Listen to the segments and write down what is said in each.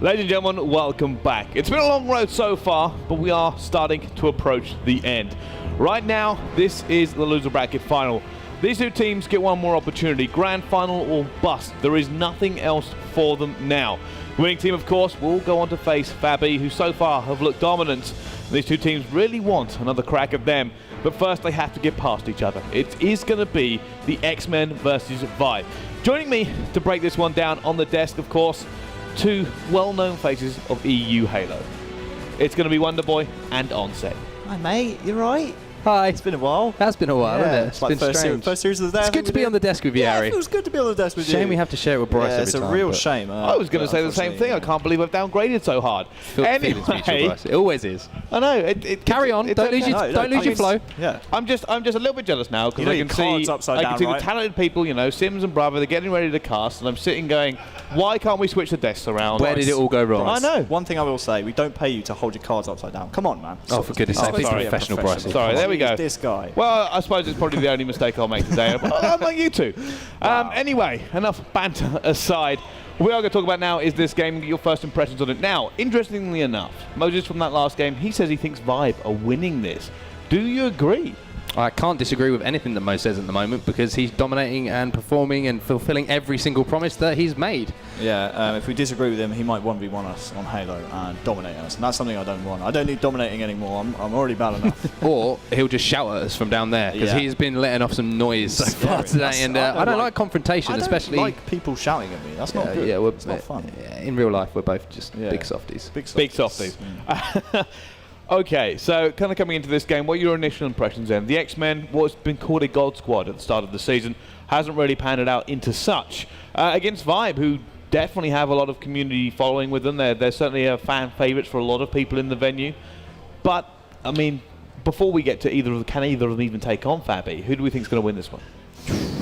Ladies and gentlemen, welcome back. It's been a long road so far, but we are starting to approach the end. Right now, this is the loser bracket final. These two teams get one more opportunity, grand final or bust. There is nothing else for them now. The winning team, of course, will go on to face Fabi, who so far have looked dominant. These two teams really want another crack at them, but first they have to get past each other. It is going to be the Xmen versus Vibe. Joining me to break this one down on the desk, of course, two well-known faces of EU Halo. It's going to be Wonderboy and Onset. Hi mate, you right? Hi. It's been a while. Has been a while, hasn't it? It's like been strange. first series of the day. It's good to be on the desk with you, Harry. It feels good to be on the desk with you. Shame we have to share it with Bryce every it's time. a real shame. I was going to say the same thing. I can't believe I've downgraded so hard. Feelings mutual, Bryce. It always is. I know. Carry on. Don't lose your flow. Yeah. I'm just a little bit jealous now because I can see the talented people, you know, Sims and Bravo, they're getting ready to cast, and I'm sitting going, why can't we switch the desks around? Where did it all go wrong? I know. One thing I will say, we don't pay you to hold your cards upside down. Come on, man. Oh, for goodness sake, please be professional, Bryce. Sorry, there we go. This guy. Well, I suppose it's probably the only mistake I'll make today. Unlike you two. Wow. Anyway, enough banter aside. What we are going to talk about now is this game, your first impressions on it. Now, interestingly enough, Moses from that last game, he says he thinks Vibe are winning this. Do you agree? I can't disagree with anything that Mo says at the moment because he's dominating and performing and fulfilling every single promise that he's made. Yeah, if we disagree with him, he might 1v1 us on Halo and dominate us, and that's something I don't want. I don't need dominating anymore. I'm already bad enough. Or he'll just shout at us from down there because he's been letting off some noise so far today, and I don't like confrontation, especially. I don't like people shouting at me. That's not good. Yeah, it's not fun. In real life, we're both just big softies. Big softies. Okay, so kind of coming into this game, what are your initial impressions then? The Xmen, what's been called a gold squad at the start of the season, hasn't really panned it out into such. Against Vibe, who definitely have a lot of community following with them. They're certainly a fan favourites for a lot of people in the venue. But, I mean, before we get to either of them, can either of them even take on Fabi? Who do we think is going to win this one?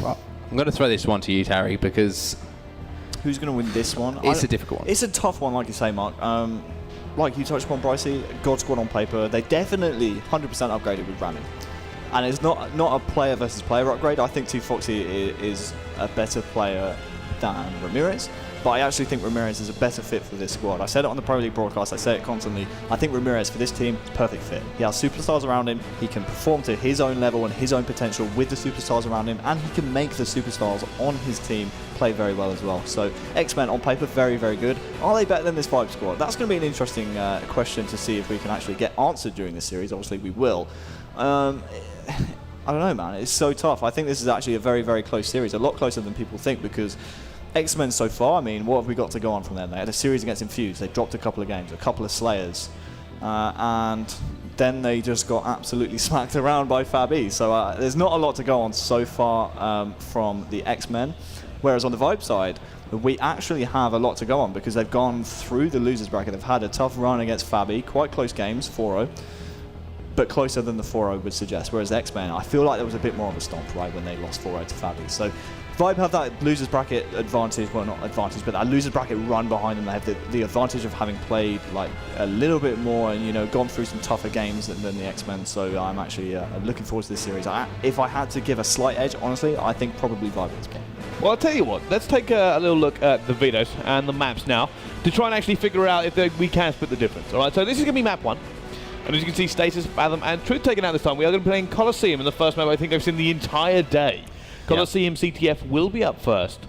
Well, I'm going to throw this one to you, Harry, because... Who's going to win this one? It's a difficult one. It's a tough one, like you say, Mark. Like you touched upon, Brycey, God Squad on paper, they definitely 100% upgraded with Ramming. And it's not a player versus player upgrade. I think Foxy is a better player than Ramirez, but I actually think Ramirez is a better fit for this squad. I said it on the Pro League broadcast, I say it constantly. I think Ramirez for this team is perfect fit. He has superstars around him, he can perform to his own level and his own potential with the superstars around him, and he can make the superstars on his team play very well as well. So Xmen on paper, very, very good. Are they better than this Vibe squad? That's going to be an interesting question to see if we can actually get answered during this series. Obviously we will. I don't know, man. It's so tough. I think this is actually a very, very close series. A lot closer than people think because Xmen so far, I mean, what have we got to go on from there? They had a series against Infused. They dropped a couple of games, a couple of Slayers. And then they just got absolutely smacked around by Fabi. So there's not a lot to go on so far from the Xmen. Whereas on the Vibe side, we actually have a lot to go on because they've gone through the losers bracket. They've had a tough run against Fabi, quite close games, 4-0, but closer than the 4-0 would suggest. Whereas the Xmen, I feel like there was a bit more of a stomp, right, when they lost 4-0 to Fabi. So Vibe have that losers bracket advantage, well not advantage, but that losers bracket run behind them. They have the advantage of having played like a little bit more and, you know, gone through some tougher games than the Xmen. So I'm actually looking forward to this series. If I had to give a slight edge, honestly, I think probably Vibe is one. Well, I'll tell you what, let's take a little look at the videos and the maps now to try and actually figure out if we can split the difference. All right, so this is going to be map 1. And as you can see, Status, Fathom, and Truth taken out this time. We are going to be playing Colosseum in the first map I think I've seen the entire day. Colosseum CTF will be up first.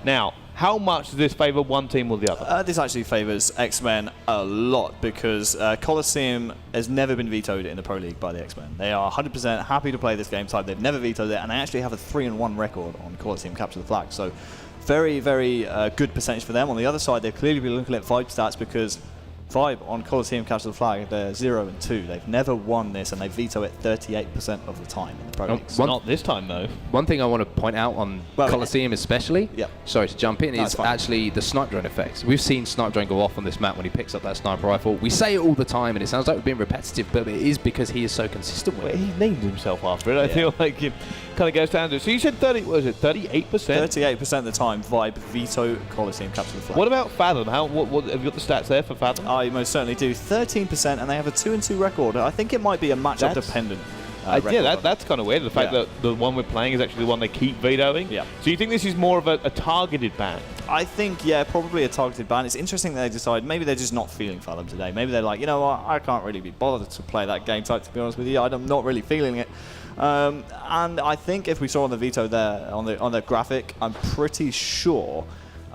Now, how much does this favour one team or the other? This actually favours Xmen a lot because Colosseum has never been vetoed in the Pro League by the Xmen. They are 100% happy to play this game type. They've never vetoed it, and they actually have a 3-1 record on Colosseum Capture the Flag. So very, very good percentage for them. On the other side, they've clearly been looking at Vibe stats because Vibe on Colosseum Capture the Flag, they're 0-2. They've never won this, and they veto it 38% of the time in the Pro League. Not this time, though. One thing I want to point out on Colosseum especially, sorry to jump in, is actually the snipe drone effects. We've seen snipe drone go off on this map when he picks up that sniper rifle. We say it all the time, and it sounds like we're being repetitive, but it is because he is so consistent with it. He named himself after it. I feel like it kind of goes down to it. So you said 30, what was it, 38%? 38% of the time, Vibe veto Colosseum Capture the Flag. What about Fathom? What have you got the stats there for Fathom? I most certainly do. 13%, and they have a 2-2 record. I think it might be a matchup dependent. record. That's kind of weird. The fact that the one we're playing is actually the one they keep vetoing. Yeah. So you think this is more of a targeted ban? I think, probably a targeted ban. It's interesting that they decide maybe they're just not feeling Fathom today. Maybe they're like, you know what, I can't really be bothered to play that game type, to be honest with you. I'm not really feeling it. And I think if we saw on the veto there, on the graphic, I'm pretty sure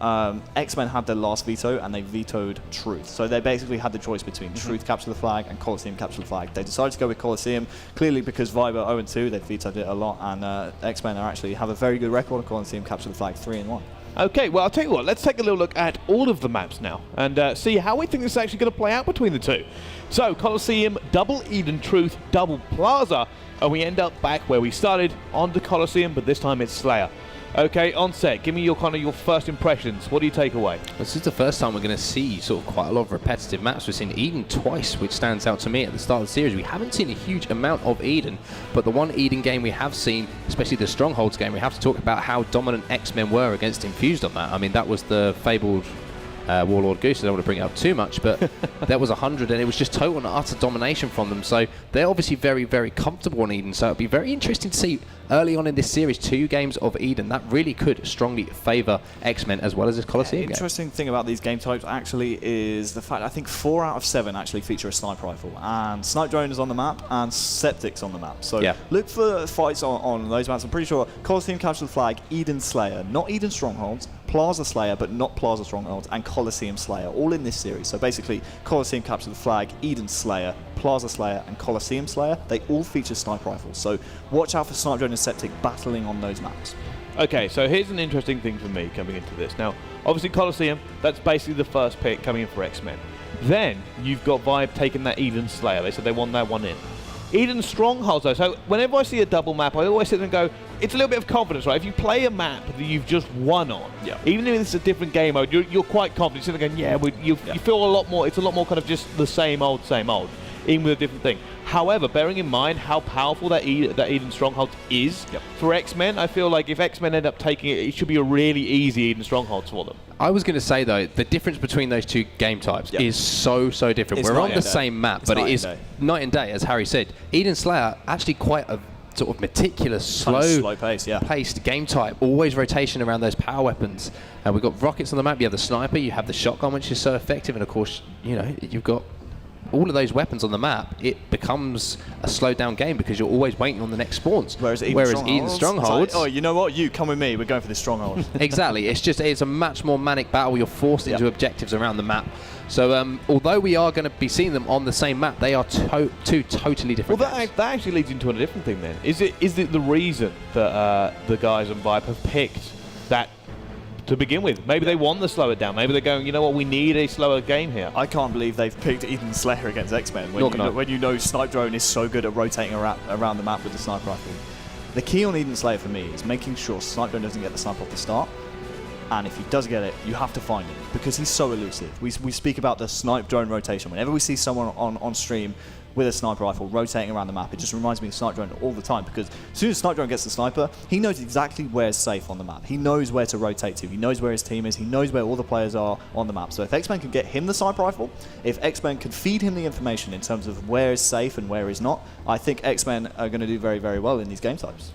Xmen had their last veto and they vetoed Truth. So they basically had the choice between Truth capture the flag and Coliseum capture the flag. They decided to go with Coliseum, clearly because Vibe are 0-2, they vetoed it a lot, and Xmen actually have a very good record on Coliseum capture the flag 3-1. Okay, well, I'll tell you what, let's take a little look at all of the maps now and see how we think this is actually going to play out between the two. So, Coliseum, double Eden, Truth, double Plaza, and we end up back where we started on the Coliseum, but this time it's Slayer. Okay, on set, give me your first impressions. What do you take away? This is the first time we're going to see sort of quite a lot of repetitive maps. We've seen Eden twice, which stands out to me at the start of the series. We haven't seen a huge amount of Eden, but the one Eden game we have seen, especially the Strongholds game, we have to talk about how dominant Xmen were against Infused on that. I mean, that was the fabled Warlord Goose. I don't want to bring it up too much, but that was 100, and it was just total and utter domination from them. So they're obviously very, very comfortable on Eden. So it'll be very interesting to see early on in this series 2 games of Eden that really could strongly favour Xmen as well as this Coliseum game. Interesting thing about these game types actually is the fact I think 4 out of 7 actually feature a sniper rifle, and snipe drone is on the map and Septic's on the map. So look for fights on those maps. I'm pretty sure Coliseum capture the flag, Eden Slayer, not Eden Strongholds, Plaza Slayer, but not Plaza Strongholds, and Coliseum Slayer, all in this series. So basically, Coliseum capture the flag, Eden Slayer, Plaza Slayer, and Coliseum Slayer, they all feature sniper rifles. So watch out for Snipe Drone and Septic battling on those maps. Okay, so here's an interesting thing for me coming into this. Now, obviously Coliseum, that's basically the first pick coming in for Xmen. Then you've got Vibe taking that Eden Slayer. They said they want that one in. Eden Strongholds though, so whenever I see a double map, I always sit there and go, it's a little bit of confidence, right? If you play a map that you've just won on, even if it's a different game mode, you're quite confident. You're sitting there going, you feel a lot more, it's a lot more kind of just the same old, even with a different thing. However, bearing in mind how powerful that Eden Stronghold is for Xmen, I feel like if Xmen end up taking it, it should be a really easy Eden Strongholds for them. I was going to say, though, the difference between those two game types is so different. We're on the same map, but it is night and day, as Harry said. Eden Slayer, actually quite a sort of meticulous, slow paced game type, always rotation around those power weapons. And we've got rockets on the map, you have the sniper, you have the shotgun, which is so effective, and of course, you know, you've got all of those weapons on the map. It becomes a slowed down game because you're always waiting on the next spawns. Whereas Eden Strongholds, like, oh, you know what? You come with me. We're going for the Stronghold. Exactly. It's a much more manic battle. You're forced into objectives around the map. So although we are going to be seeing them on the same map, they are two totally different. Well, that actually leads into a different thing. Then is it the reason that the guys on Vibe have picked that to begin with? Maybe they want to slow it down. Maybe they're going, you know what, we need a slower game here. I can't believe they've picked Eden Slayer against Xmen when you know Snipe Drone is so good at rotating around the map with the sniper rifle. The key on Eden Slayer for me is making sure Snipe Drone doesn't get the sniper off the start. And if he does get it, you have to find him because he's so elusive. We speak about the Snipe Drone rotation. Whenever we see someone on stream with a sniper rifle rotating around the map, it just reminds me of Snipe Drone all the time, because as soon as Snipe Drone gets the sniper, he knows exactly where's safe on the map. He knows where to rotate to. He knows where his team is. He knows where all the players are on the map. So if Xmen can get him the sniper rifle, if Xmen can feed him the information in terms of where is safe and where is not, I think Xmen are going to do very, very well in these game types.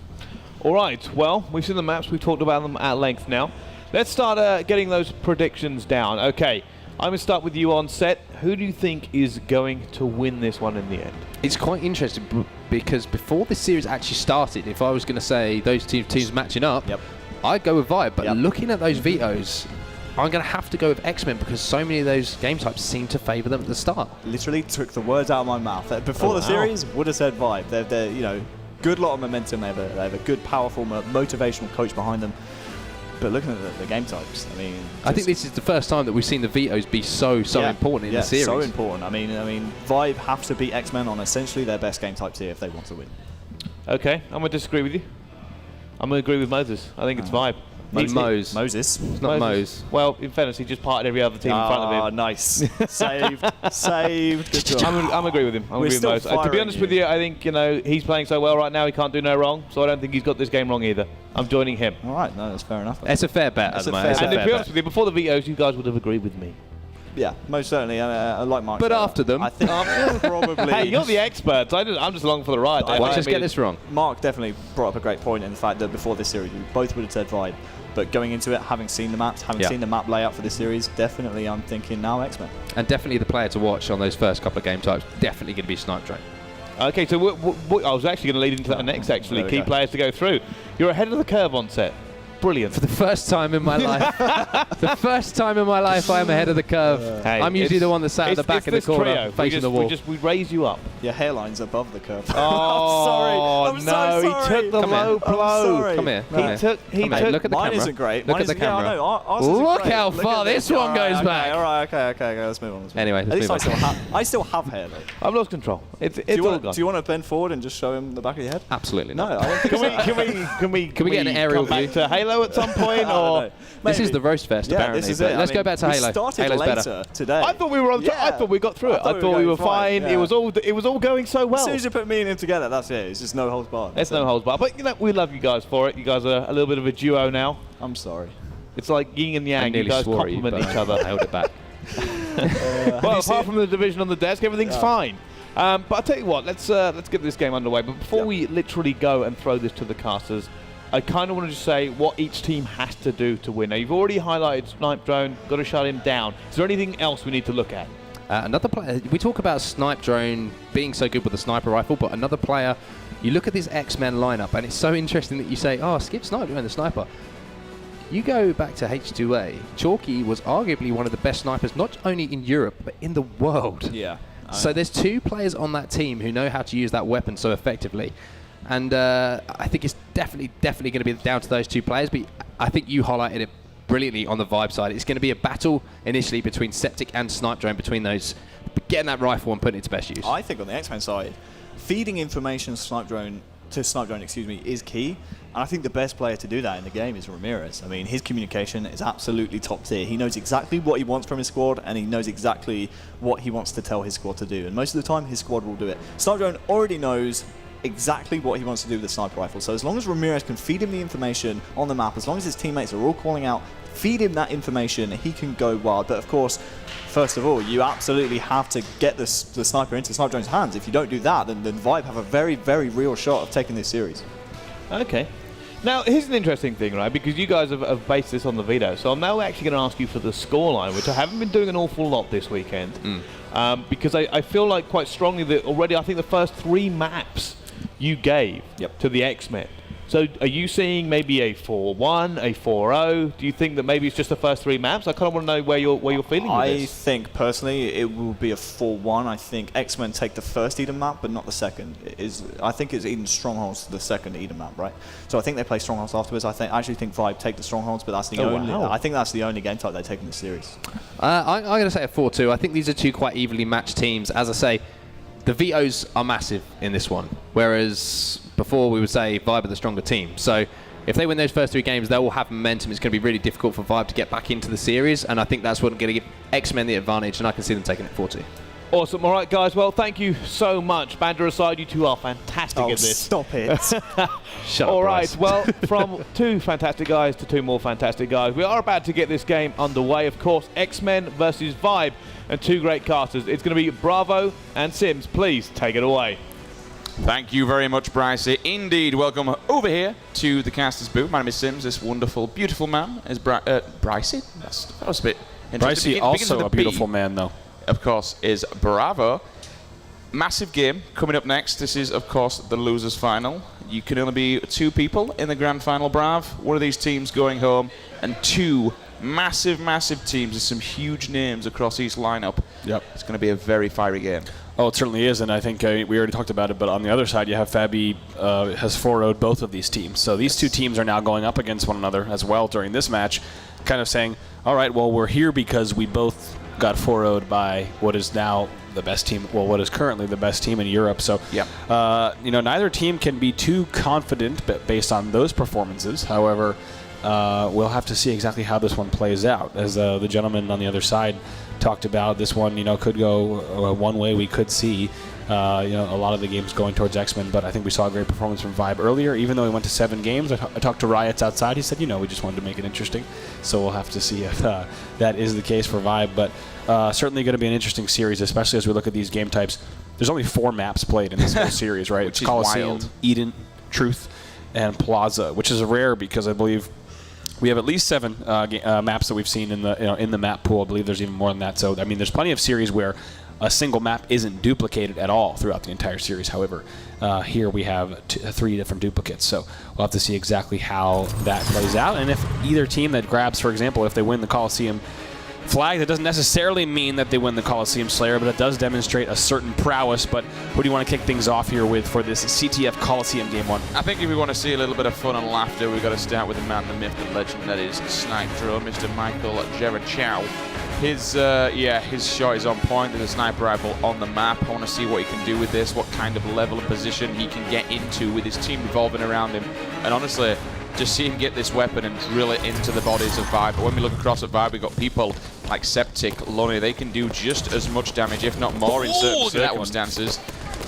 All right, well, we've seen the maps. We've talked about them at length now. Let's start getting those predictions down. Okay, I'm going to start with you on set. Who do you think is going to win this one in the end? It's quite interesting because before this series actually started, if I was going to say those teams matching up, I'd go with Vibe. But looking at those vetoes, I'm going to have to go with Xmen because so many of those game types seem to favour them at the start. Literally took the words out of my mouth. Before the series, would have said Vibe. They're you know, good lot of momentum. They have a good, powerful, motivational coach behind them. But looking at the game types, I mean, I think this is the first time that we've seen the vetoes be so important in the series. So important. I mean, Vibe have to beat Xmen on essentially their best game types here if they want to win. Okay, I'm going to disagree with you. I'm going to agree with Moses. I think it's Vibe. Moses. It's not Mose. Well, in fairness, he just parted every other team in front of him. Ah, nice. Saved. Good job. I'm agree with him. I'm agree with Mose. To be honest with you, I think, you know, he's playing so well right now, he can't do no wrong. So I don't think he's got this game wrong either. I'm joining him. All right, no, that's fair enough. It's a fair bet. And to be honest with you, before the vetoes, you guys would have agreed with me. Yeah, most certainly. Like Mark But said, after them, I think probably. Hey, you're the experts. I'm just along for the ride. Let's just get this wrong. Mark definitely brought up a great point in the fact that before this series, we both would have said Vibe. But going into it, having seen the maps, having seen the map layout for this series, definitely I'm thinking now Xmen. And definitely the player to watch on those first couple of game types, definitely going to be Snipe Drone. Okay, so I was actually going to lead into that next, actually. Key players to go through. You're ahead of the curve on set. Brilliant. For the first time in my life. The first time in my life I'm ahead of the curve. Hey, I'm usually the one that's sat at the back of the corner trio. facing the wall. We raise you up. Your hairline's above the curve. Oh, I'm no, sorry. he took the low blow. Come here. He took. Look at the Mine camera. isn't great. Look at the camera. Yeah, I know. Ours isn't Look great. how Look far at this one goes back. All right, okay. Let's move on. Anyway, at least let's move on. I still have hair, though. I've lost control. It's all gone. Do you want to bend forward and just show him the back of your head? Absolutely No, not. I don't think Can we get an aerial come back view? to Halo at some point? Or This is the roast fest, apparently. This is but it. let's go back to Halo. We started Halo's later better. today. I thought we were on. I thought we got through it. I thought we were fine. Yeah. It was all going so well. As soon as you put me and him together, that's it. It's just no holds barred. There's no holds barred. But we love you guys for it. You guys are a little bit of a duo now. I'm sorry. It's like yin and I yang. You nearly guys swore at you, complement but each other. I held it back. Well, apart from the division on the desk, everything's fine. But I'll tell you what, let's get this game underway. But before we literally go and throw this to the casters, I kind of want to just say what each team has to do to win. Now, you've already highlighted Snipe Drone, got to shut him down. Is there anything else we need to look at? Another player, we talk about Snipe Drone being so good with the sniper rifle, but another player, you look at this Xmen lineup, and it's so interesting that you say, oh, skip Snipe Drone, the sniper. You go back to H2A, Chalky was arguably one of the best snipers, not only in Europe, but in the world. Yeah. So there's two players on that team who know how to use that weapon so effectively. And I think it's definitely going to be down to those two players. But I think you highlighted it brilliantly on the Vibe side. It's going to be a battle initially between Septic and Snipe Drone, between those, getting that rifle and putting it to best use. I think on the Xmen side, feeding information to Snipe Drone, is key. And I think the best player to do that in the game is Ramirez. I mean, his communication is absolutely top tier. He knows exactly what he wants from his squad, and he knows exactly what he wants to tell his squad to do. And most of the time, his squad will do it. Snipe Drone already knows exactly what he wants to do with the sniper rifle. So as long as Ramirez can feed him the information on the map, as long as his teammates are all calling out, feed him that information, he can go wild. But of course, first of all, you absolutely have to get the sniper into Snipe Drone's hands. If you don't do that, then Vibe have a very, very real shot of taking this series. Okay. Now, here's an interesting thing, right? Because you guys have based this on the veto. So I'm now actually going to ask you for the scoreline, which I haven't been doing an awful lot this weekend. Because I feel like quite strongly that already I think the first 3 maps you gave to the Xmen. So are you seeing maybe a 4-1, a 4-0? Do you think that maybe it's just the first 3 maps? I kind of want to know where you're feeling with this. I think personally it will be a 4-1. I think Xmen take the first Eden map, but not the second. I think it's Eden Strongholds the second Eden map, right? So I think they play Strongholds afterwards. I actually think Vibe take the Strongholds, but that's the only. Wow. I think that's the only game type they take in this series. I'm going to say a 4-2. I think these are 2 quite evenly matched teams. As I say, the vetoes are massive in this one, whereas before we would say Vibe are the stronger team. So if they win those first 3 games, they will have momentum. It's going to be really difficult for Vibe to get back into the series, and I think that's what's going to give Xmen the advantage, and I can see them taking it 4-2. Awesome. All right, guys. Well, thank you so much. Banter aside, you 2 are fantastic at this. Stop it. Shut All up, right. Bryce. Well, from 2 fantastic guys to 2 more fantastic guys, we are about to get this game underway. Of course, Xmen versus Vibe, and 2 great casters. It's going to be Bravo and Sims. Please take it away. Thank you very much, Bryce. Indeed, welcome over here to the Casters booth. My name is Sims. This wonderful, beautiful man is Brycey. That was a bit interesting. Brycey, also a beautiful man, though. Of course, is Bravo. Massive game coming up next. This is, of course, the losers final. You can only be 2 people in the grand final, Brav. One of these teams going home, and 2 massive, massive teams. There's some huge names across each lineup. Yep. It's going to be a very fiery game. Oh, it certainly is, and I think we already talked about it, but on the other side, you have Fabi has 4-0'd both of these teams. So these 2 teams are now going up against one another as well during this match, kind of saying, all right, well, we're here because we both got 4-0'd by what is now the best team, well, what is currently the best team in Europe. So, neither team can be too confident based on those performances. However, we'll have to see exactly how this one plays out. As the gentleman on the other side talked about, this one, could go one way. We could see A lot of the games going towards Xmen, but I think we saw a great performance from Vibe earlier. Even though he went to 7 games, I talked to Riots outside. He said, we just wanted to make it interesting. So we'll have to see if that is the case for Vibe. But certainly going to be an interesting series, especially as we look at these game types. There's only 4 maps played in this whole series, right? Which it's Coliseum, wild. Eden, Truth, and Plaza, which is rare because I believe we have at least 7 maps that we've seen in the map pool. I believe there's even more than that. So, I mean, there's plenty of series where a single map isn't duplicated at all throughout the entire series. However, here we have 3 different duplicates. So we'll have to see exactly how that plays out. And if either team that grabs, for example, if they win the Coliseum flag, that doesn't necessarily mean that they win the Coliseum Slayer, but it does demonstrate a certain prowess. But who do you want to kick things off here with for this CTF Coliseum Game 1? I think if we want to see a little bit of fun and laughter, we've got to start with the man, the myth, the legend, that is Snipe Drone, Mr. Michael Jerachow. His shot is on point. There's a sniper rifle on the map. I want to see what he can do with this, what kind of level and position he can get into with his team revolving around him. And honestly, just see him get this weapon and drill it into the bodies of Vibe. But when we look across at Vibe, we've got people like Septic, Lunny. They can do just as much damage, if not more, in certain circumstances.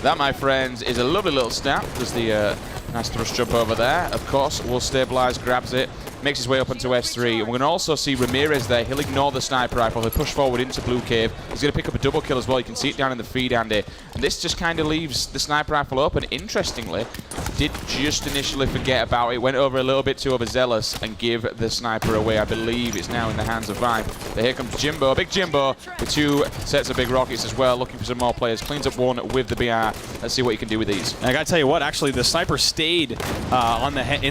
That, my friends, is a lovely little stat. There's the nice thrust jump over there. Of course, will stabilize, grabs it, makes his way up into S3. And we're going to also see Ramirez there. He'll ignore the sniper rifle. He'll push forward into Blue Cave. He's going to pick up a double kill as well. You can see it down in the feed, Andy. And this just kind of leaves the sniper rifle open. Interestingly, did just initially forget about it. Went over a little bit too overzealous and give the sniper away. I believe it's now in the hands of Vibe. But here comes Jimbo, big Jimbo, with 2 sets of big rockets as well. Looking for some more players. Cleans up one with the BR. Let's see what he can do with these. And I got to tell you what, actually, the sniper stayed in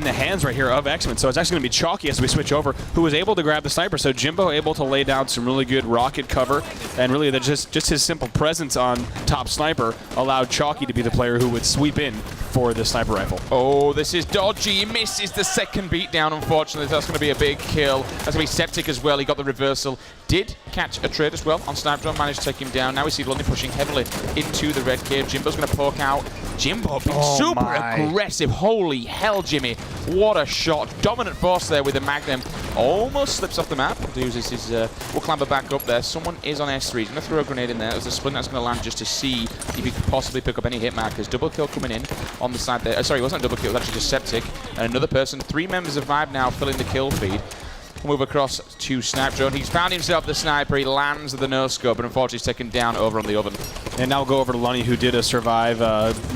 the hands right here of Xmen. So it's actually going to be Chalky as we switch over, who was able to grab the sniper. So Jimbo able to lay down some really good rocket cover, and really just his simple presence on top sniper allowed Chalky to be the player who would sweep in for the sniper rifle. Oh, this is dodgy. He misses the second beatdown, unfortunately. That's going to be a big kill. That's going to be Septic as well. He got the reversal. Did catch a trade as well on Sniper Drone, managed to take him down. Now we see Lundy pushing heavily into the red cave. Jimbo's going to poke out. Jimbo being super aggressive. Holy hell, Jimmy. What a shot. Dominant force there with the Magnum. Almost slips off the map. We'll clamber back up there. Someone is on S3. He's going to throw a grenade in there. There's a splint that's going to land just to see if he could possibly pick up any hit markers. Double kill coming in on the side there. Sorry, it wasn't a double kill. It was actually just Septic. And another person. 3 members of Vibe now filling the kill feed. Move across to Snipe Drone. He's found himself the sniper. He lands the no-scope, but unfortunately he's taken down over on the oven. And now we'll go over to Lunny, who did survive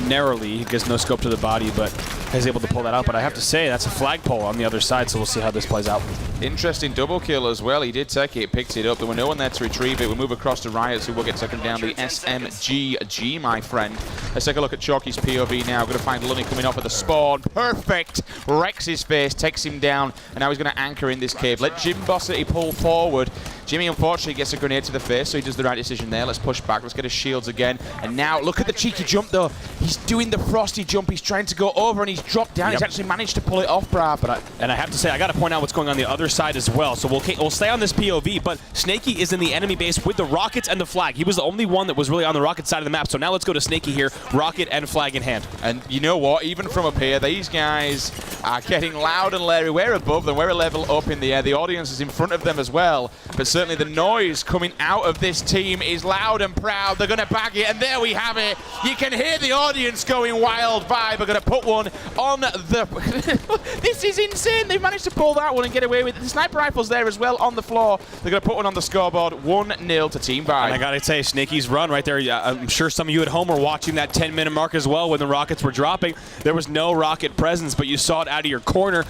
narrowly. He gets no scope to the body, but is able to pull that out. But I have to say, that's a flagpole on the other side, so we'll see how this plays out. Interesting double kill as well. He did take it, picked it up. There were no one there to retrieve it. We move across to Riots, who will get taken down. The SMGG, my friend. Let's take a look at Chalky's POV now. Going to find Lunny coming off of the spawn. Perfect. Wrecks his face, takes him down, and now he's going to anchor in this cave. Let Jim Bossity pull forward. Jimmy unfortunately gets a grenade to the face, so he does the right decision there. Let's push back. Let's get his shields again. And now look at the cheeky jump though. He's doing the frosty jump. He's trying to go over and he's dropped down. Yep. He's actually managed to pull it off, Brav. And I have to say, I got to point out what's going on the other side as well. So we'll stay on this POV, but Snaky is in the enemy base with the rockets and the flag. He was the only one that was really on the rocket side of the map. So now let's go to Snaky here, rocket and flag in hand. And you know what? Even from up here, these guys are getting loud and leery. We're above them. We're a level up in the air. The audience is in front of them as well. But certainly the noise coming out of this team is loud and proud. They're going to bag it, and there we have it. You can hear the audience going wild. Vibe are going to put one on the... This is insane. They've managed to pull that one and get away with it. The sniper rifle's there as well on the floor. They're going to put one on the scoreboard. 1-0 to Team Vibe. And I got to say, Snaky's run right there. I'm sure some of you at home were watching that 10-minute mark as well when the rockets were dropping. There was no rocket presence, but you saw it out of your corner,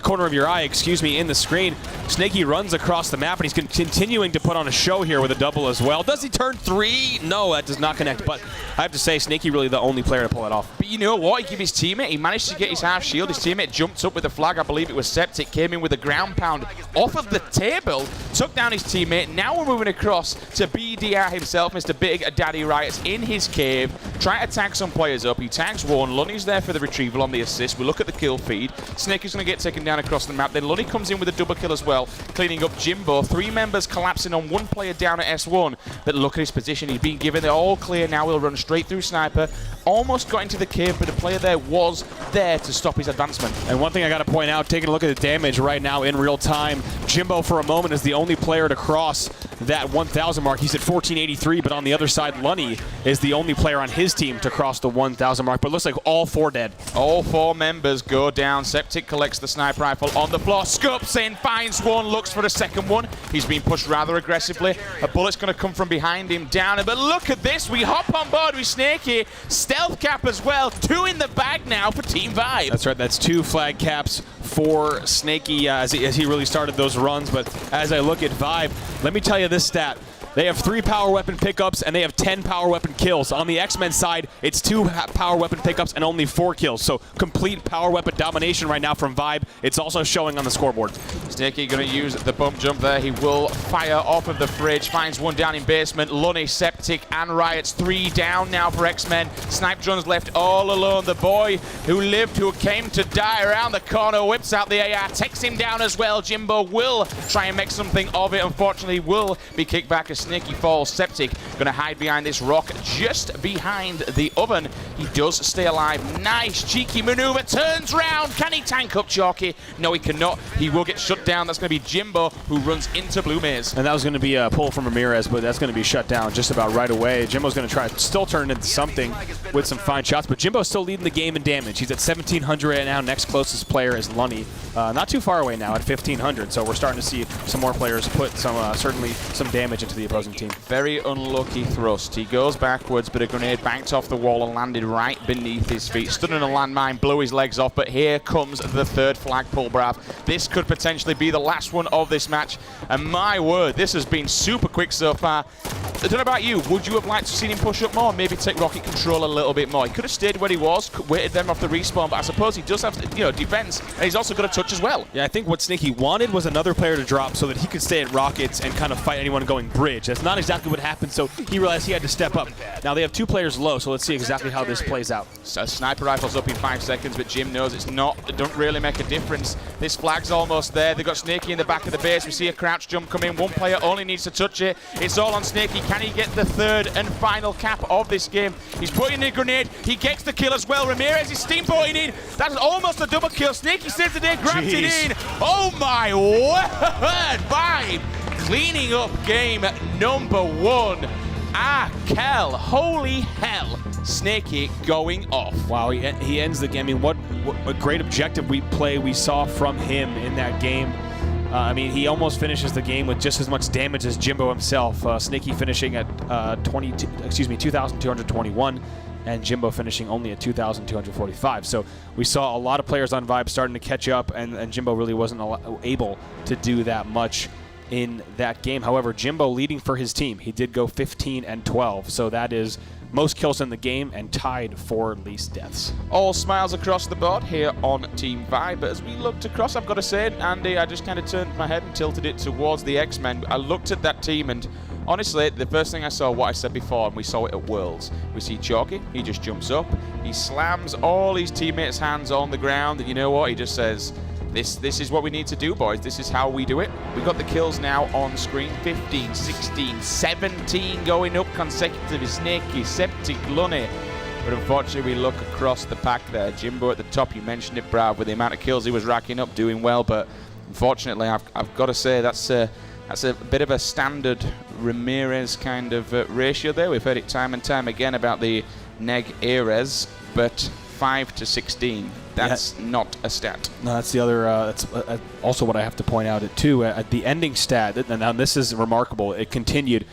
corner of your eye, excuse me, in the screen. Snaky runs across the map, and he's continuing to put on a show here with a double as well. Does he turn 3? No, that does not connect. But I have to say, Snaky really the only player to pull it off. But you know what? He gave his teammate. He managed to get his half shield. His teammate jumped up with the flag. I believe it was Septic. Came in with a ground pound off of the table. Took down his teammate. Now we're moving across to BDR himself, Mr. Big Daddy Riots, in his cave. Trying to tag some players up. He tags one. Lunny's there for the retrieval on the assist. We look at the kill feed. Snaky's going to get taken down across the map. Then Lunny comes in with a double kill as well, cleaning up Jimbo. 3 members collapsing on 1 player down at S1. But look at his position. He's been given the all clear. Now he'll run straight through Sniper. Almost got into the cave, but the player there was there to stop his advancement. And one thing I got to point out, taking a look at the damage right now in real time, Jimbo for a moment is the only player to cross that 1,000 mark. He's at 1483, but on the other side, Lunny is the only player on his team to cross the 1,000 mark, but it looks like all 4 dead. All 4 members go down. Septic collects the sniper rifle on the floor, scopes in, finds one, looks for a second one. He's been pushed rather aggressively. A bullet's going to come from behind him, down. But look at this, we hop on board with Snaky. Stealth cap as well, 2 in the bag now for Team Vibe. That's right, that's 2 flag caps for Snaky as he really started those runs. But as I look at Vibe, let me tell you this stat. They have 3 power weapon pickups and they have 10 power weapon kills. On the Xmen side, it's 2 power weapon pickups and only 4 kills. So complete power weapon domination right now from Vibe. It's also showing on the scoreboard. Snaky going to use the bump jump there. He will fire off of the fridge. Finds one down in basement. Lunny, Septic, and Riot's 3 down now for Xmen. Snipe John's left all alone. The boy who lived, who came to die around the corner, whips out the AR, takes him down as well. Jimbo will try and make something of it. Unfortunately, will be kicked back as Snaky falls. Septic going to hide behind this rock just behind the oven. He does stay alive. Nice cheeky maneuver. Turns round. Can he tank up Chalky? No, he cannot. He will get shut down. That's going to be Jimbo who runs into Blue Maze. And that was going to be a pull from Ramirez, but that's going to be shut down just about right away. Jimbo's going to try to still turn it into something with some fine shots, but Jimbo's still leading the game in damage. He's at 1,700 right now. Next closest player is Lunny. Not too far away now at 1,500, so we're starting to see some more players put some certainly some damage into the opposing team. Very unlucky thrust. He goes backwards, but a grenade banked off the wall and landed right beneath his feet. Stood in a landmine, blew his legs off, but here comes the 3rd flagpole, Brav. This could potentially be the last one of this match, and my word, this has been super quick so far. I don't know about you, would you have liked to see him push up more, maybe take rocket control a little bit more? He could have stayed where he was, waited them off the respawn, but I suppose he does have, defense, and he's also got a touch as well. Yeah, I think what Snaky wanted was another player to drop so that he could stay at rockets and kind of fight anyone going bridge. That's not exactly what happened, so he realized he had to step up. Now they have 2 players low, so let's see exactly how this plays out. So sniper rifle's up in 5 seconds, but Jim knows it don't really make a difference. This flag's almost there. They've got Snaky in the back of the base. We see a crouch jump come in. 1 player only needs to touch it. It's all on Snaky. Can he get the 3rd and final cap of this game? He's putting in a grenade. He gets the kill as well. Ramirez is steamboating in. That's almost a double kill. Snaky saves the day, grabs it in. Oh my word! Vibe cleaning up game number 1. Kel, holy hell, Snaky going off. Wow, he ends the game. I mean, what a great objective we saw from him in that game. I mean, he almost finishes the game with just as much damage as Jimbo himself. Snaky finishing at 2,221, and Jimbo finishing only at 2,245. So we saw a lot of players on Vibe starting to catch up, and Jimbo really wasn't able to do that much in that game. However, Jimbo leading for his team. He did go 15 and 12, so that is most kills in the game and tied for least deaths. All smiles across the board here on Team Vibe. But as we looked across, I've got to say, Andy, I just kind of turned my head and tilted it towards the Xmen. I looked at that team, and honestly, the first thing I saw, what I said before, and we saw it at Worlds, we see Chalky. He just jumps up, he slams all his teammates' hands on the ground, and you know what? He just says, This is what we need to do, boys. This is how we do it. We've got the kills now on screen. 15, 16, 17 going up consecutively. Snaky, Septic, Lunny. But unfortunately, we look across the pack there. Jimbo at the top, you mentioned it, Brav, with the amount of kills he was racking up, doing well. But unfortunately, I've got to say that's a bit of a standard Ramirez kind of ratio there. We've heard it time and time again about the Neg Ares, but 5 to 16. That's not a stat. No, that's the other. That's also what I have to point out too. At the ending stat, and now this is remarkable. It continued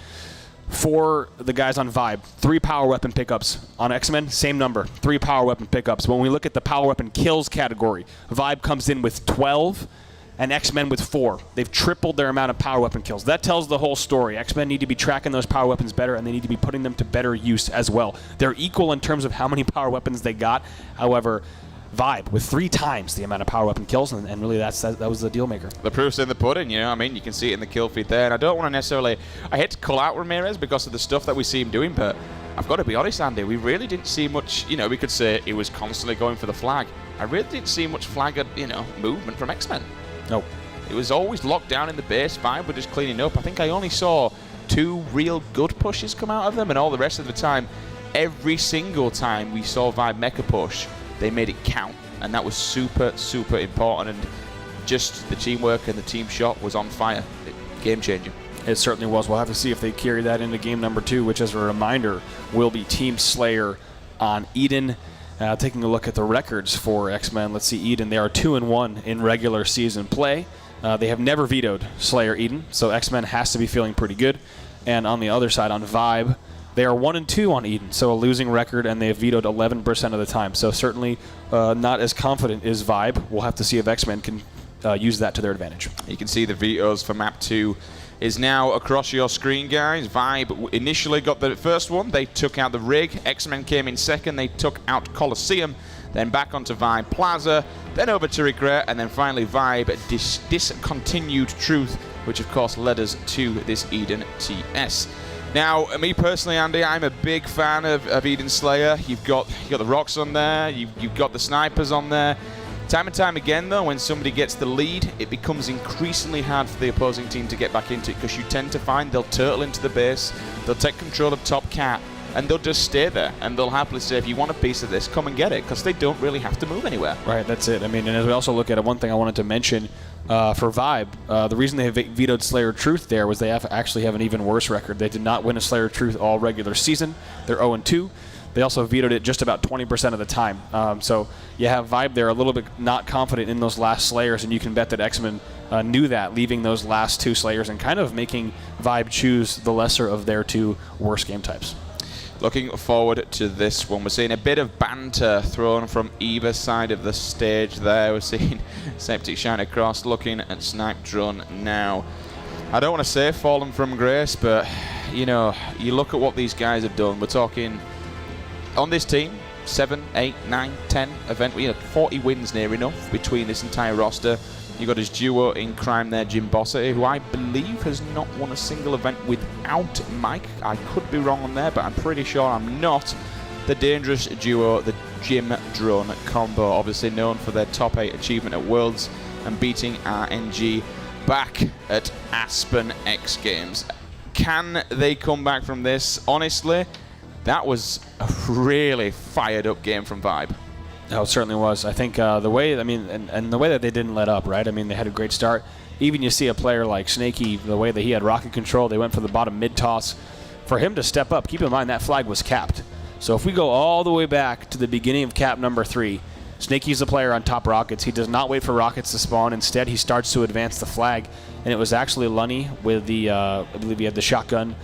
for the guys on Vibe. 3 power weapon pickups on Xmen. Same number. 3 power weapon pickups. When we look at the power weapon kills category, Vibe comes in with 12. And Xmen with 4. They've tripled their amount of power weapon kills. That tells the whole story. Xmen need to be tracking those power weapons better, and they need to be putting them to better use as well. They're equal in terms of how many power weapons they got. However, Vibe with 3 times the amount of power weapon kills, and really that was the deal maker. The proof's in the pudding, you know what I mean? You can see it in the kill feed there, and I don't want to necessarily... I hate to call out Ramirez because of the stuff that we see him doing, but I've got to be honest, Andy, we really didn't see much... You know, we could say he was constantly going for the flag. I really didn't see much flag, movement from Xmen. No. It was always locked down in the base. Vibe were just cleaning up. I think I only saw 2 real good pushes come out of them, and all the rest of the time, every single time we saw Vibe make a push, they made it count, and that was super, super important. And just the teamwork and the team shot was on fire. Game changer. It certainly was. We'll have to see if they carry that into game number 2, which, as a reminder, will be Team Slayer on Eden. Taking a look at the records for Xmen, let's see Eden. They are 2-1 in regular season play. They have never vetoed Slayer Eden, so Xmen has to be feeling pretty good. And on the other side, on Vibe, they are 1-2 on Eden, so a losing record, and they have vetoed 11% of the time. So certainly not as confident as Vibe. We'll have to see if Xmen can use that to their advantage. You can see the vetoes for map 2 is now across your screen, guys. Vibe initially got the first one. They took out the rig. Xmen came in second. They took out Coliseum. Then back onto Vibe Plaza. Then over to Regret. And then finally Vibe discontinued Truth, which of course led us to this Eden TS. Now, me personally, Andy, I'm a big fan of Eden Slayer. You've got the rocks on there. You've got the snipers on there. Time and time again, though, when somebody gets the lead, it becomes increasingly hard for the opposing team to get back into it, because you tend to find they'll turtle into the base, they'll take control of top cat, and they'll just stay there, and they'll happily say, if you want a piece of this, come and get it, because they don't really have to move anywhere. Right, that's it. I mean, and as we also look at it, one thing I wanted to mention for Vibe, the reason they have vetoed Slayer Truth there was they actually have an even worse record. They did not win a Slayer Truth all regular season. They're 0-2. They also vetoed it just about 20% of the time. So you have Vibe there a little bit not confident in those last Slayers, and you can bet that Xmen knew that, leaving those last 2 Slayers and kind of making Vibe choose the lesser of their 2 worst game types. Looking forward to this one. We're seeing a bit of banter thrown from either side of the stage there. We're seeing Septic shine across, looking at Snipe Drone now. I don't want to say fallen from grace, but, you know, you look at what these guys have done. We're talking... on this team, 7, 8, 9, 10 event. We had 40 wins near enough between this entire roster. You got his duo in crime there, Jim Bossett, who I believe has not won a single event without Mike. I could be wrong on there, but I'm pretty sure I'm not. The dangerous duo, the Jim Drone combo, obviously known for their top 8 achievement at Worlds and beating RNG back at Aspen X Games. Can they come back from this? Honestly, that was a really fired up game from Vibe. Oh, it certainly was. I think the way, I mean, and the way that they didn't let up, right? I mean, they had a great start. Even you see a player like Snakey, the way that he had rocket control, they went for the bottom mid toss. For him to step up, keep in mind that flag was capped. So if we go all the way back to the beginning of cap number 3, Snakey's the player on top rockets. He does not wait for rockets to spawn. Instead, he starts to advance the flag. And it was actually Lunny with the, I believe he had the shotgun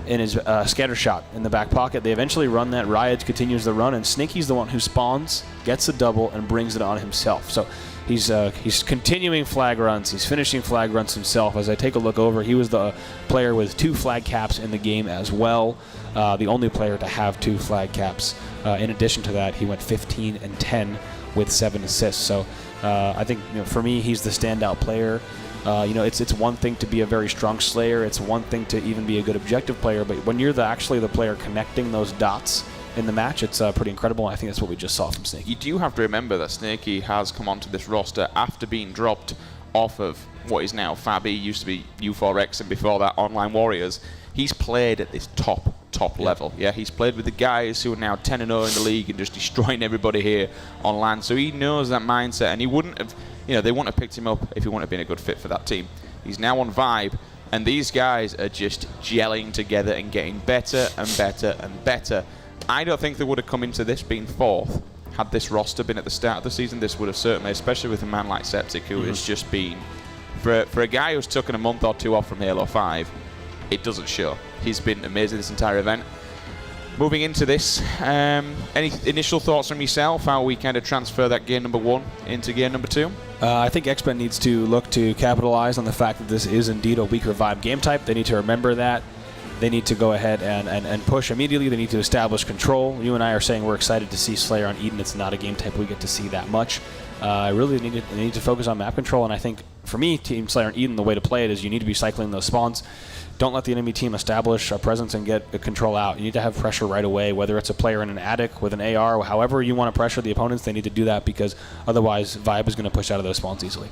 in his scatter shot in the back pocket. They eventually run that. Riot continues the run, and Snakey's the one who spawns, gets a double, and brings it on himself. So he's continuing flag runs. He's finishing flag runs himself. As I take a look over, he was the player with 2 flag caps in the game as well. The only player to have 2 flag caps. In addition to that, he went 15 and 10 with 7 assists. So I think, you know, for me, he's the standout player. You know, it's one thing to be a very strong Slayer. It's one thing to even be a good objective player. But when you're actually the player connecting those dots in the match, it's pretty incredible. I think that's what we just saw from Snakey. You do have to remember that Snakey has come onto this roster after being dropped off of what is now Fabi, used to be U4X, and before that Online Warriors. He's played at this top level. Yeah, he's played with the guys who are now 10-0 in the league and just destroying everybody here on LAN. So he knows that mindset, and he wouldn't have... You know, they wouldn't have picked him up if he wouldn't have been a good fit for that team. He's now on Vibe, and these guys are just gelling together and getting better and better and better. I don't think they would have come into this being 4th had this roster been at the start of the season. This would have certainly, especially with a man like Septic, who has just been... For a guy who's taken a month or 2 off from Halo 5, it doesn't show. He's been amazing this entire event. Moving into this, any initial thoughts from yourself, how we kind of transfer that game number 1 into game number 2? I think Xmen needs to look to capitalize on the fact that this is indeed a weaker Vibe game type. They need to remember that. They need to go ahead and push immediately. They need to establish control. You and I are saying we're excited to see Slayer on Eden. It's not a game type we get to see that much. I really need to focus on map control, and I think for me, Team Slayer on Eden, the way to play it is you need to be cycling those spawns. Don't let the enemy team establish a presence and get a control out. You need to have pressure right away, whether it's a player in an attic with an AR, or however you want to pressure the opponents, they need to do that, because otherwise Vibe is going to push out of those spawns easily.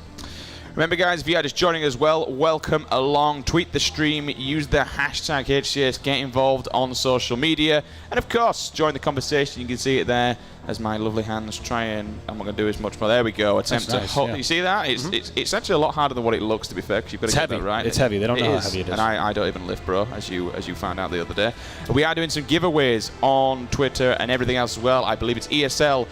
Remember, guys, if you are just joining as well, welcome along. Tweet the stream, use the hashtag HCS, get involved on social media, and of course, join the conversation. You can see it there. as my lovely hands try and I'm not going to do as much more. There we go. Attempt to hold. You see that? It's actually a lot harder than what it looks, to be fair, because you've got to get that right. It's heavy. They don't know how heavy it is. And I don't even lift, bro, as you found out the other day. We are doing some giveaways on Twitter and everything else as well. I believe it's esl.gg/HCS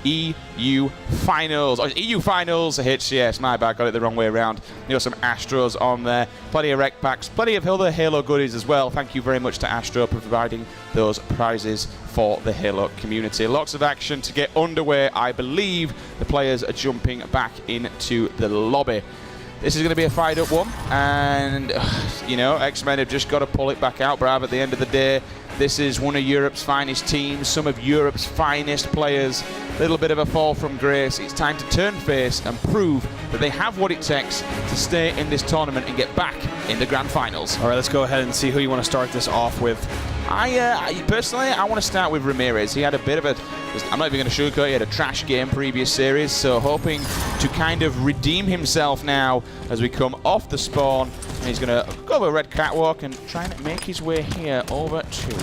EU Finals. Oh, EU Finals HCS. My bad, got it the wrong way around. You got some Astros on there. Plenty of rec packs. Plenty of other Halo goodies as well. Thank you very much to Astro for providing those prizes for the Halo community. Lots of action to get underway. I believe the players are jumping back into the lobby. This is going to be a fired up one, and you know, Xmen have just got to pull it back out, Brav, at the end of the day. This is one of Europe's finest teams, some of Europe's finest players. A little bit of a fall from grace. It's time to turn face and prove that they have what it takes to stay in this tournament and get back in the grand finals. All right, let's go ahead and see who you want to start this off with. I personally, I want to start with Ramirez. He had a bit of a, I'm not even going to sugarcoat, he had a trash game previous series, so hoping to kind of redeem himself now as we come off the spawn. And he's going to go over a red catwalk and try and make his way here over to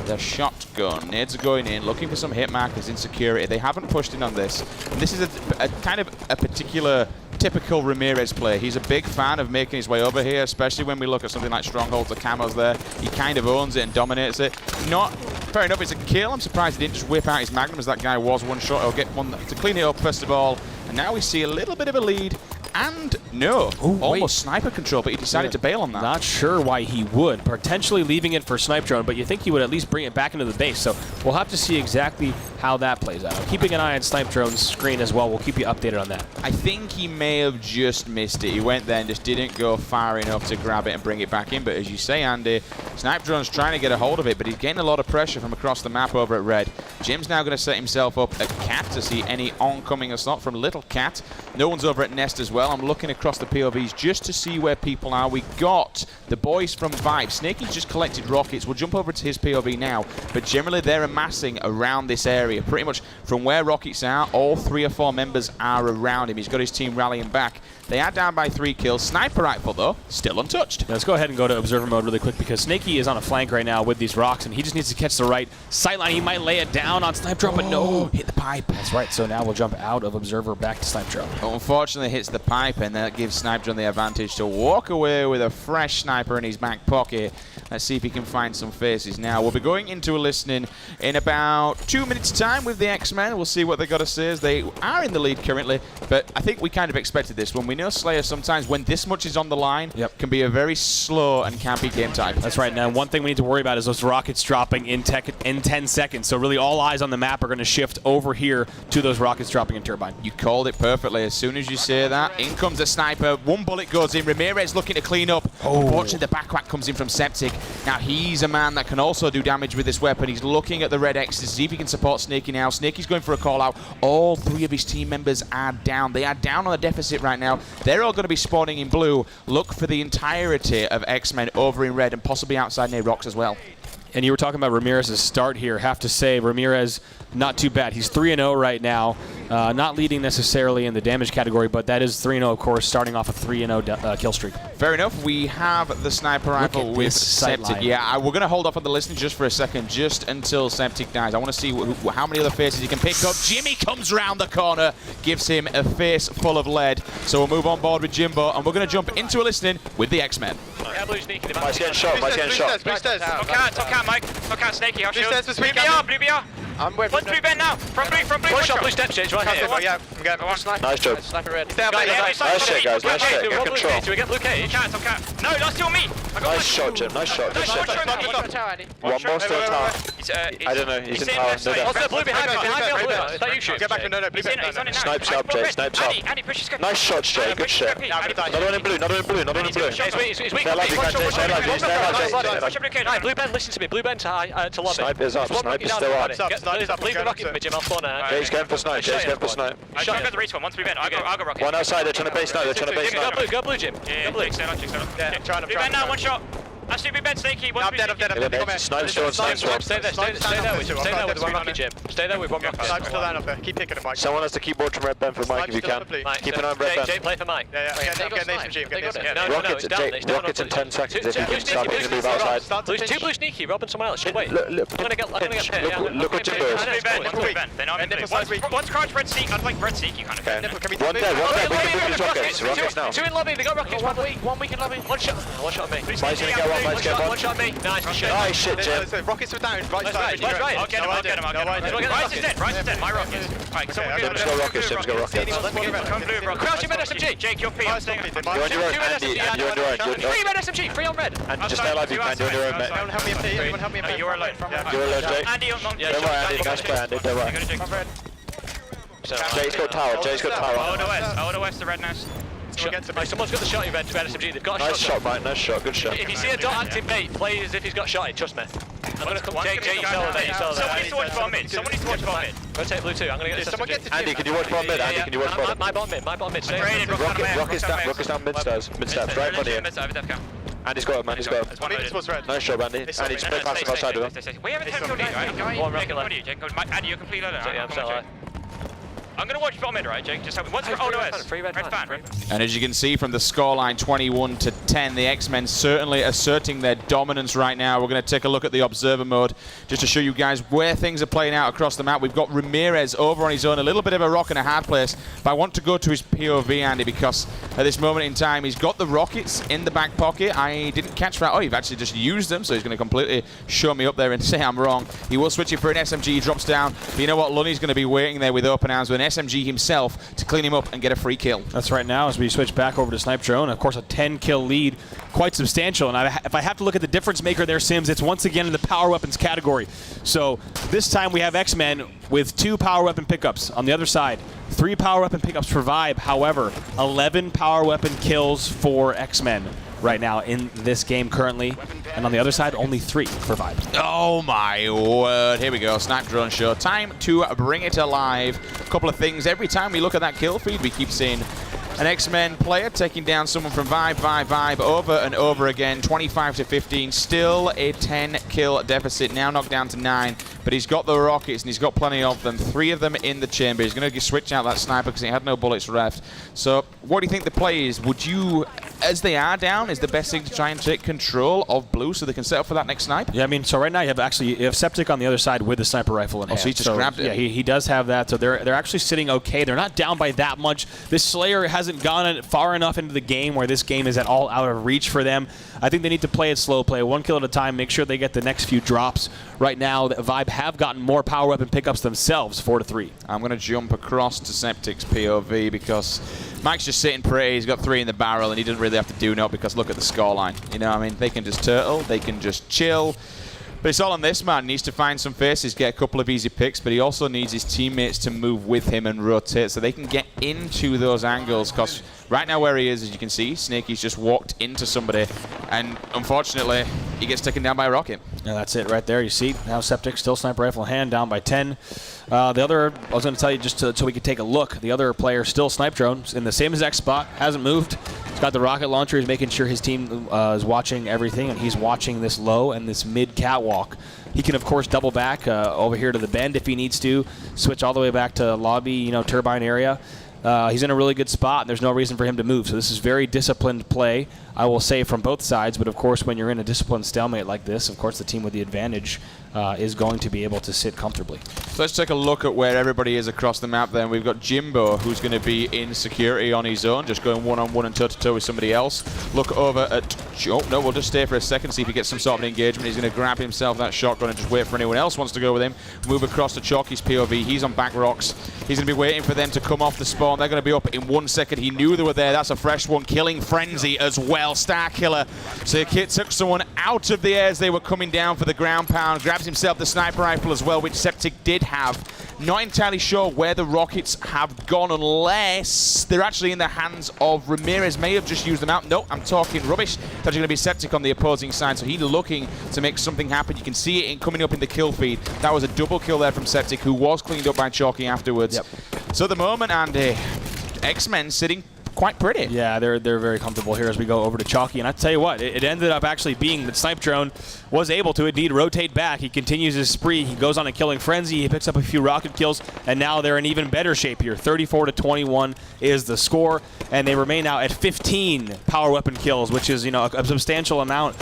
the shotgun. Nades are going in, looking for some hit markers in security. They haven't pushed in on this. And this is a kind of a particular typical Ramirez play. He's a big fan of making his way over here, especially when we look at something like Stronghold. The camos there. He kind of owns it and dominates it. Not fair enough, it's a kill. I'm surprised he didn't just whip out his Magnum as that guy was one shot. Or get one to clean it up first of all. And now we see a little bit of a lead. And no, almost sniper control, but he decided to bail on that. Not sure why he would. Potentially leaving it for snipe drone, but you think he would at least bring it back into the base. So we'll have to see exactly how that plays out. I'm keeping an eye on snipe drone's screen as well. We'll keep you updated on that. I think he may have just missed it. He went there and just didn't go far enough to grab it and bring it back in. But as you say, Andy, snipe drone's trying to get a hold of it, but he's getting a lot of pressure from across the map over at red. Jim's now going to set himself up at Cat to see any oncoming assault from Little Cat. No one's over at Nest as well. I'm looking across the POVs just to see where people are. We got the boys from Vibe. Snakey's just collected rockets. We'll jump over to his POV now, but generally they're amassing around this area. Pretty much from where rockets are, all 3 or 4 members are around him. He's got his team rallying back. They are down by 3 kills. Sniper rifle, though, still untouched. Let's go ahead and go to observer mode really quick because Snakey is on a flank right now with these rocks, and he just needs to catch the right sightline. He might lay it down on snipe drone, but no, hit the pipe. That's right, so now we'll jump out of observer back to snipe drone. Unfortunately, hits the pipe, and that gives snipe drone the advantage to walk away with a fresh sniper in his back pocket. Let's see if he can find some faces now. We'll be going into a listening in about 2 minutes' time with the Xmen. We'll see what they got to say as they are in the lead currently, but I think we kind of expected this one. We know Slayer sometimes, when this much is on the line, can be a very slow and campy game type. That's right. Now, one thing we need to worry about is those rockets dropping in 10 seconds. So really all eyes on the map are going to shift over here to those rockets dropping in Turbine. You called it perfectly. As soon as you say that, in comes the sniper. One bullet goes in. Ramirez looking to clean up. Unfortunately, the backpack comes in from Septic. Now, he's a man that can also do damage with this weapon. He's looking at the red X to see if he can support Snakey now. Snakey's going for a call out. All 3 of his team members are down. They are down on a deficit right now. They're all going to be spawning in blue. Look for the entirety of Xmen over in red and possibly outside near rocks as well. And you were talking about Ramirez's start here. Have to say, Ramirez, not too bad. He's 3-0 right now. Not leading necessarily in the damage category, but that is 3-0, of course, starting off a 3-0 kill streak. Fair enough. We have the sniper rifle with Septic. Yeah, we're going to hold off on the listening just for a second, just until Septic dies. I want to see how many other faces he can pick up. Jimmy comes round the corner, gives him a face full of lead. So we'll move on board with Jimbo, and we're going to jump into a listening with the Xmen. Mike's getting shot, Mike's getting shot. Blue stairs. Top cat, Mike. Top cat, Snakey, I'll shoot. Blue BR. I'm waiting for blue bend now. From blue. One shot, blue steps, James, right here. Yeah, I'm going. Nice job. Sniper red. Nice shit, guys, nice shit. Get control. Do we get blue cage? Top cat. No, that's still me. Nice shot, Jim, nice shot. Good shit. One more still in tower. I don't know, he's in tower. Also, blue behind me on blue. Is that you shoot? Get back, no, blue behind. Snipes up, Jay, snipes up. Nice shot, Jay, good shit. Not on in blue, not on in blue, not on in blue. He's weak. Stay alive, you can, Jay, stay alive, stay alive, Jay. Blue bend, listen to me. Blue bend to lobby. Snipe is up, snipe is still up. Leave the rocket with Jim, I'll spawn her. Jay's going for snipe, Jay's going for snipe. I'll go the race one, once we bend, I'll go rocket. One outside, they're trying to base snipe, they're trying to base snipe. Go blue, Jim. Go blue. Blue bend now, one shot. That's stupid Ben Snaky. I'm dead. Snipe short, snipe short. Stay there with one rocket, Jim. Stay there with one rocket. Snipe's still down up there. Keep picking him, Mike. Someone has to keep watching red Ben for Mike if you can. Keep an eye on red Ben. Jay, play for Mike. Yeah, I'm getting SMG. Rockets in 10 seconds if you can start making a move outside. Two blue sneaky, Robin somewhere else. Wait. Look what Jimbo is. One's crouch red sneaky. I like red sneaky kind of thing. One dead. We can move these rockets. Rockets now. Two in lobby. They got rockets. One weak in lobby. One shot on me. Mike's gonna get one. Mike's getting one. One shot on me. Nice shit, Jim. Rockets are down. Right side. I'll get him. Rice is dead. My rockets. Right, Jim's got rockets. Come blue, bro. Crouch him in SMG. Jake, you're P. You're on your own, Andy. You're on your own. 3 red SMG. 3 on red. And just stay alive if you can. You're on your own, mate. Anyone help me in P? Anyone help me in P? You're alone. You're alone, Jake. Andy, Don't worry, Andy. Nice play, Andy. Don't worry. Jay's got tower. Jay's got tower. Over west, the red nest. Someone's got the shot event to red SMG. They've got a nice shot. Mike. Nice shot. Good shot. If you see a dot active bait, play as if he's got shot. Trust me. I'm gonna come. Jake, you sell that. Someone needs to watch bottom mid. Someone needs to watch bottom mid. Rotate blue 2. I'm gonna get this. Andy, can you watch bottom mid? Andy, can you watch bottom? My bottom mid. Rockets down mid stairs. Mid steps. Right in front of you. Andy's got him, Andy's got him. Nice job, Andy. Andy, just play past him outside of him. We have a 10 kill lead, right? One rocket left. Andy, you're complete alone. I'm still alive. I'm going to watch bottom mid, right, Jake? Just help me. What's the red fan. And as you can see from the scoreline 21-10, the X-Men certainly asserting their dominance right now. We're going to take a look at the observer mode just to show you guys where things are playing out across the map. We've got Ramirez over on his own, a little bit of a rock and a hard place. But I want to go to his POV, Andy, because at this moment in time, he's got the rockets in the back pocket. I didn't catch that. Oh, you've actually just used them, so he's going to completely show me up there and say I'm wrong. He will switch it for an SMG. He drops down. But you know what? Lunny's going to be waiting there with open arms with an SMG himself to clean him up and get a free kill. That's right now as we switch back over to Snipe Drone. Of course, a 10-kill lead, quite substantial. And if I have to look at the difference maker there, Sims, it's once again in the power weapons category. So this time we have X-Men with 2 power weapon pickups. On the other side, 3 power weapon pickups for Vibe. However, 11 power weapon kills for X-Men right now in this game currently. And on the other side, only 3 for Vibe. Oh my word. Here we go. Snipe Drone show. Time to bring it alive. A couple of things. Every time we look at that kill feed, we keep seeing an X-Men player taking down someone from Vibe over and over again. 25-15. Still a 10-kill deficit. Now knocked down to 9. But he's got the rockets and he's got plenty of them. 3 of them in the chamber. He's going to switch out that sniper because he had no bullets left. So what do you think the play is? Would you, as they are down, is the best thing to try and take control of blue so they can set up for that next snipe? Yeah, I mean, so right now you have Septic on the other side with the sniper rifle in hand. So he just grabbed it. Yeah, he does have that. So they're actually sitting okay. They're not down by that much. This Slayer hasn't gone far enough into the game where this game is at all out of reach for them. I think they need to play it slow, play 1 kill at a time, make sure they get the next few drops. Right now, Vibe have gotten more power weapon pickups themselves, 4-3. I'm going to jump across to Septic's POV because Mike's just sitting pretty. He's got 3 in the barrel and he doesn't really have to do no because look at the scoreline. You know what I mean? They can just turtle, they can just chill. But it's all on this man. He needs to find some faces, get a couple of easy picks, but he also needs his teammates to move with him and rotate so they can get into those angles because right now where he is, as you can see, Snaky's just walked into somebody and unfortunately he gets taken down by a rocket. Yeah, that's it right there. You see now Septic still sniper rifle in hand, down by 10. The other, I was going to tell you just so we could take a look, the other player still Snipe Drone in the same exact spot, hasn't moved. He's got the rocket launcher. He's making sure his team is watching everything, and he's watching this low and this mid catwalk. He can, of course, double back over here to the bend if he needs to, switch all the way back to lobby, turbine area. He's in a really good spot, and there's no reason for him to move. So this is very disciplined play, I will say, from both sides. But, of course, when you're in a disciplined stalemate like this, of course, the team with the advantage is going to be able to sit comfortably. So let's take a look at where everybody is across the map then. We've got Jimbo, who's going to be in security on his own, just going one-on-one and toe-to-toe with somebody else. Look over at... Oh, no, we'll just stay for a second, see if he gets some sort of an engagement. He's going to grab himself that shotgun and just wait for anyone else wants to go with him. Move across to Chalky's POV. He's on back rocks. He's going to be waiting for them to come off the spawn. They're going to be up in 1 second. He knew they were there. That's a fresh one. Killing Frenzy as well. Star Killer. So Kit took someone out of the air as they were coming down for the ground pound. Grabs himself the sniper rifle as well, which Septic did have. Not entirely sure where the rockets have gone unless they're actually in the hands of Ramirez. May have just used them out. No, I'm talking rubbish. It's actually going to be Septic on the opposing side, so he's looking to make something happen. You can see it coming up in the kill feed. That was a double kill there from Septic, who was cleaned up by Chalky afterwards. Yep. So at the moment, Andy, X-Men sitting quite pretty. Yeah, they're very comfortable here as we go over to Chalky. And I tell you what, it ended up actually being that Snipe Drone was able to indeed rotate back. He continues his spree. He goes on a killing frenzy. He picks up a few rocket kills, and now they're in even better shape here. 34-21 is the score, and they remain now at 15 power weapon kills, which is, you know, a substantial amount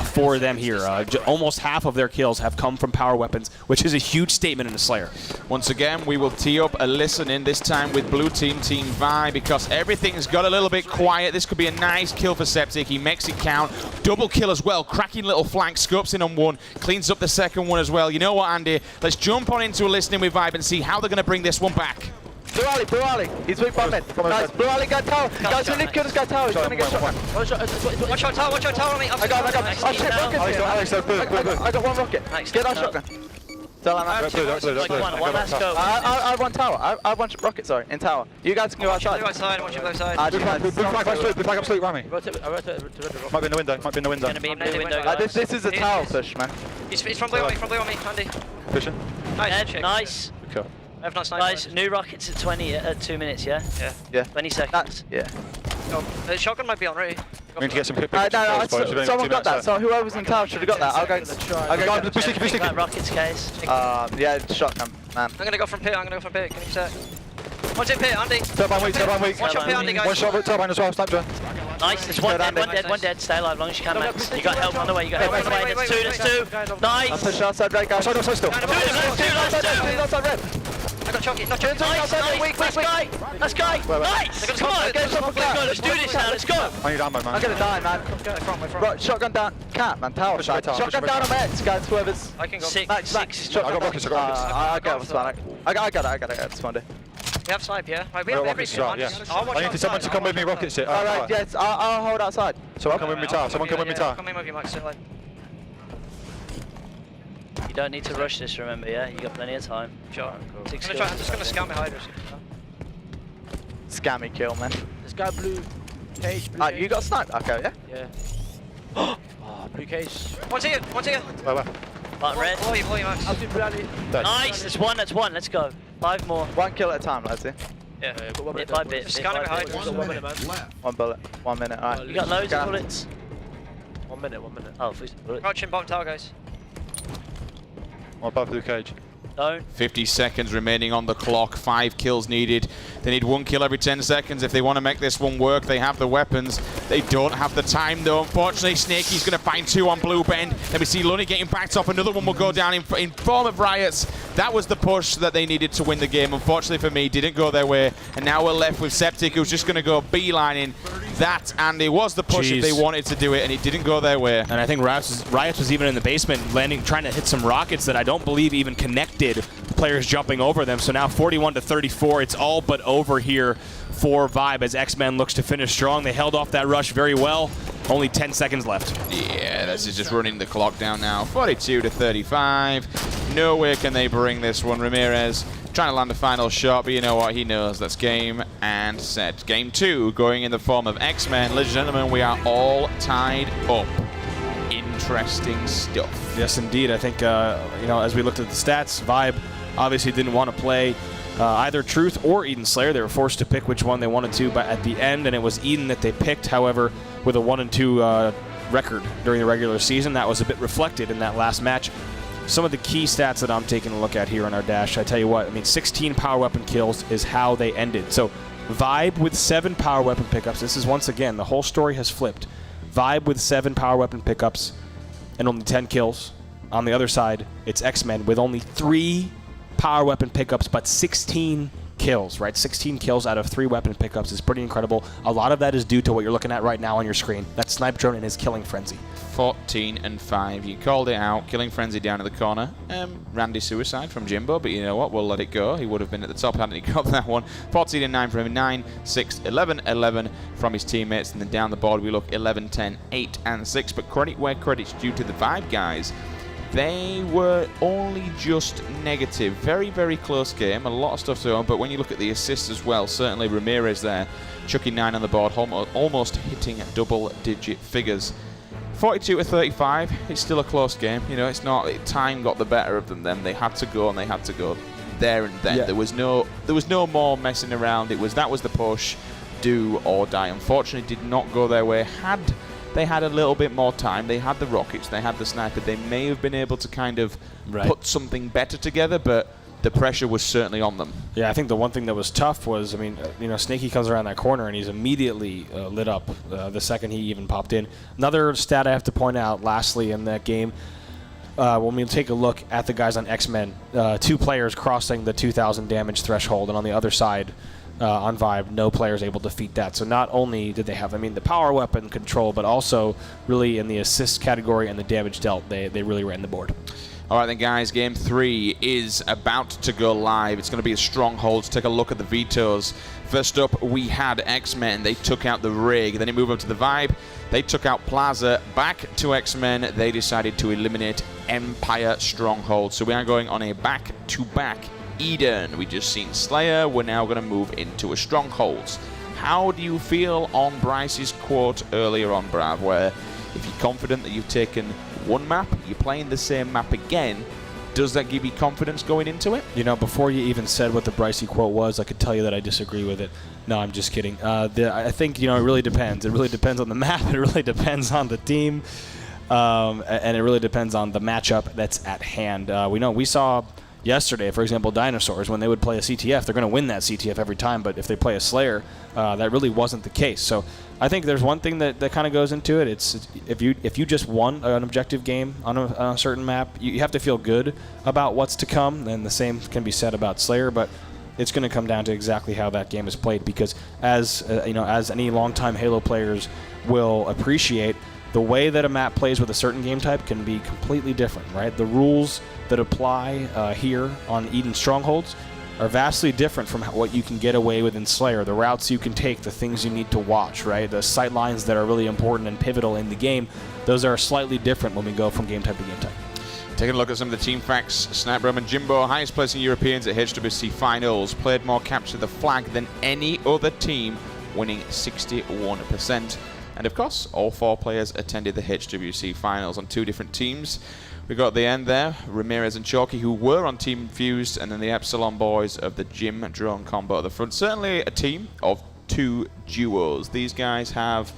for them here. Almost half of their kills have come from power weapons, which is a huge statement in the Slayer. Once again, we will tee up a listen in this time with blue team, Team Vi, because everything's got a little bit quiet. This could be a nice kill for Septic. He makes it count. Double kill as well. Cracking little flank. Scopes in on one. Cleans up the second one as well. You know what, Andy? Let's jump on into a listening with Vibe and see how they're going to bring this one back. Blue Ali. He's weak by mid. Nice. Blue Ali, go tower. Guys, we need to kill this guy tower. He's going to get shot. Watch out tower on me. I got. Oh shit, rockets here. I got one rocket. Get that shotgun. Tell him One last go. I have one tower. I have one rocket, sorry, in tower. You guys can go outside. Watch your right side. Blue flag up sleep, Rami. Might be in the window, Gonna be in the window. This is a tower push, man. He's from blue on me, Andy. Pushing. Nice. Cool. Nice. New rockets at 20 at 2 minutes, yeah? Yeah. 20 seconds. Yeah. The shotgun might be on route. We need to get some quick no, someone got that. So whoever's in tower should have got that. I'll go. Push it. Rockets case. Yeah, shotgun, man. I'm gonna go from pit. Give me a sec. Watch it pit, Andy. Turbine weak. Watch your pit, Andy, guys. One shot with turbine as well, Snipe Drone. Nice, there's one dead. Stay alive as long as you can, Max. You got help on the way. There's two. Nice. I'm pushing outside right, guys. Outside still. Outside red. I got Chalky. Nice guy. Nice. Come on, let's do this now. Let's go. I need ammo, man. I'm gonna die, man. Right, shotgun down. Cat, man. Tower. Shotgun down on X, guys. Whoever's. I can go. Six. I got rockets. I got this one. I got it. This one. We have snipe, yeah? Right, we have everything. Yeah. I need someone to come with me rockets it. Alright, yes, I'll hold outside. Someone come with me tower. Come in with you, Max. You don't need to rush this, remember, yeah? You got plenty of time. Sure. I'm just gonna scan behind us. Scammy kill, man. This guy blue cage. You got sniped? Okay, yeah? Yeah. Oh, blue cage. One's here. Where? Red. Blow you, Max. I'll do Bradley. Nice, that's one. Let's go. 5 more. 1 kill at a time, lads. Yeah, bit by bit. Scanning behind. 1 minute, man. 1 bullet. 1 minute, alright. You got loads of bullets. 1 minute. Oh, bullets. Crouching bottom tower, guys. One above blue cage. Don't. 50 seconds remaining on the clock. 5 kills needed. They need 1 kill every 10 seconds if they want to make this one work. They have the weapons. They don't have the time, though. Unfortunately, Snakey's going to find 2 on Blue Bend. Then we see Lunny getting backed off. Another one will go down in form of Riots. That was the push that they needed to win the game. Unfortunately for me, didn't go their way. And now we're left with Septic, who's just going to go beelining that. And it was the push if they wanted to do it, and it didn't go their way. And I think Riots was even in the basement, trying to hit some rockets that I don't believe even connected. Players jumping over them. So now 41-34. It's all but over here for Vibe as Xmen looks to finish strong. They held off that rush very well. Only 10 seconds left. Yeah, this is just running the clock down now. 42-35. Nowhere can they bring this one. Ramirez trying to land a final shot, but you know what? He knows that's game and set. Game 2 going in the form of Xmen. Ladies and gentlemen, we are all tied up. Interesting stuff. Yes, indeed. I think, as we looked at the stats, Vibe obviously didn't want to play either Truth or Eden Slayer. They were forced to pick which one they wanted to, but at the end, and it was Eden that they picked. However, with a 1-2 record during the regular season, that was a bit reflected in that last match. Some of the key stats that I'm taking a look at here on our dash, I tell you what, 16 power weapon kills is how they ended. So Vibe with 7 power weapon pickups. This is, once again, the whole story has flipped. Vibe with 7 power weapon pickups and only 10 kills. On the other side, it's Xmen with only 3 power weapon pickups, but 16 kills, right? 16 kills out of 3 weapon pickups is pretty incredible. A lot of that is due to what you're looking at right now on your screen. That Snipe Drone and his killing frenzy. 14-5. You called it out. Killing frenzy down in the corner. Randy suicide from Jimbo, but you know what? We'll let it go. He would have been at the top hadn't he got that one. 14-9 from him. 9, 6, 11-11 from his teammates. And then down the board we look 11-10, 8, and 6. But credit where credit's due to the Vibe guys. They were only just negative. Very, very close game. A lot of stuff to go on, but when you look at the assists as well, certainly Ramirez there, chucking 9 on the board, almost hitting double-digit figures. 42-35, it's still a close game. You know, it's not. Time got the better of them. Then they had to go, and they had to go there and then. Yeah. There was no more messing around. That was the push. do or die. Unfortunately, did not go their way. Had they had a little bit more time, they had the rockets, they had the sniper, they may have been able to kind of put something better together, but the pressure was certainly on them. Yeah, I think the one thing that was tough was, I mean, Snaky comes around that corner and he's immediately lit up the second he even popped in. Another stat I have to point out, lastly, in that game, when we take a look at the guys on Xmen, 2 players crossing the 2,000 damage threshold, and on the other side, on Vibe, no players able to defeat that. So not only did they have, the power weapon control, but also really in the assist category and the damage dealt, they really ran the board. All right then, guys, game 3 is about to go live. It's going to be a stronghold. Let's take a look at the vetoes. First up, we had Xmen. They took out the Rig. Then they moved up to the Vibe. They took out Plaza. Back to Xmen. They decided to eliminate Empire Stronghold. So we are going on a back-to-back Eden. We just seen Slayer. We're now going to move into a Strongholds. How do you feel on Bryce's quote earlier on, Brav, where if you're confident that you've taken one map, you're playing the same map again, does that give you confidence going into it? Before you even said what the Brycey quote was, I could tell you that I disagree with it. No, I'm just kidding. I think, it really depends. It really depends on the map. It really depends on the team. And it really depends on the matchup that's at hand. We saw yesterday, for example, Dinosaurs, when they would play a CTF, they're going to win that CTF every time, but if they play a Slayer, that really wasn't the case. So I think there's one thing that kind of goes into it. It's if you just won an objective game on a certain map, you have to feel good about what's to come, and the same can be said about Slayer, but it's going to come down to exactly how that game is played, because as any longtime Halo players will appreciate, the way that a map plays with a certain game type can be completely different, right? The rules that apply here on Eden Strongholds are vastly different from what you can get away with in Slayer. The routes you can take, the things you need to watch, right? The sight lines that are really important and pivotal in the game, those are slightly different when we go from game type to game type. Taking a look at some of the team facts, Snapdrum and Jimbo, highest placing Europeans at HWC Finals, played more capture the flag than any other team, winning 61%. And of course, all 4 players attended the HWC Finals on 2 different teams. We got at the end there, Ramirez and Chalky, who were on Team Fused, and then the Epsilon boys of the Jim Drone combo at the front. Certainly a team of 2 duos. These guys have,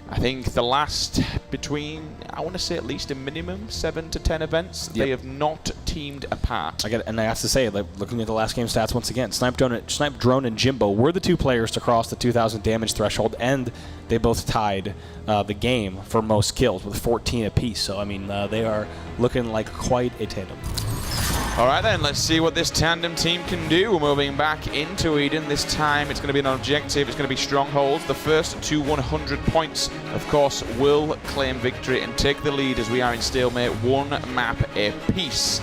I think, the last between, I want to say at least a minimum 7 to 10 events. Yep. They have not teamed apart. And I have to say, looking at the last game stats once again, Snipe Drone and Jimbo were the 2 players to cross the 2,000 damage threshold, and they both tied the game for most kills with 14 apiece. So, they are looking like quite a tandem. All right, then, let's see what this tandem team can do. We're moving back into Eden. This time, it's going to be an objective. It's going to be Strongholds. The first to 100 points, of course, will claim victory and take the lead as we are in stalemate, 1 map apiece.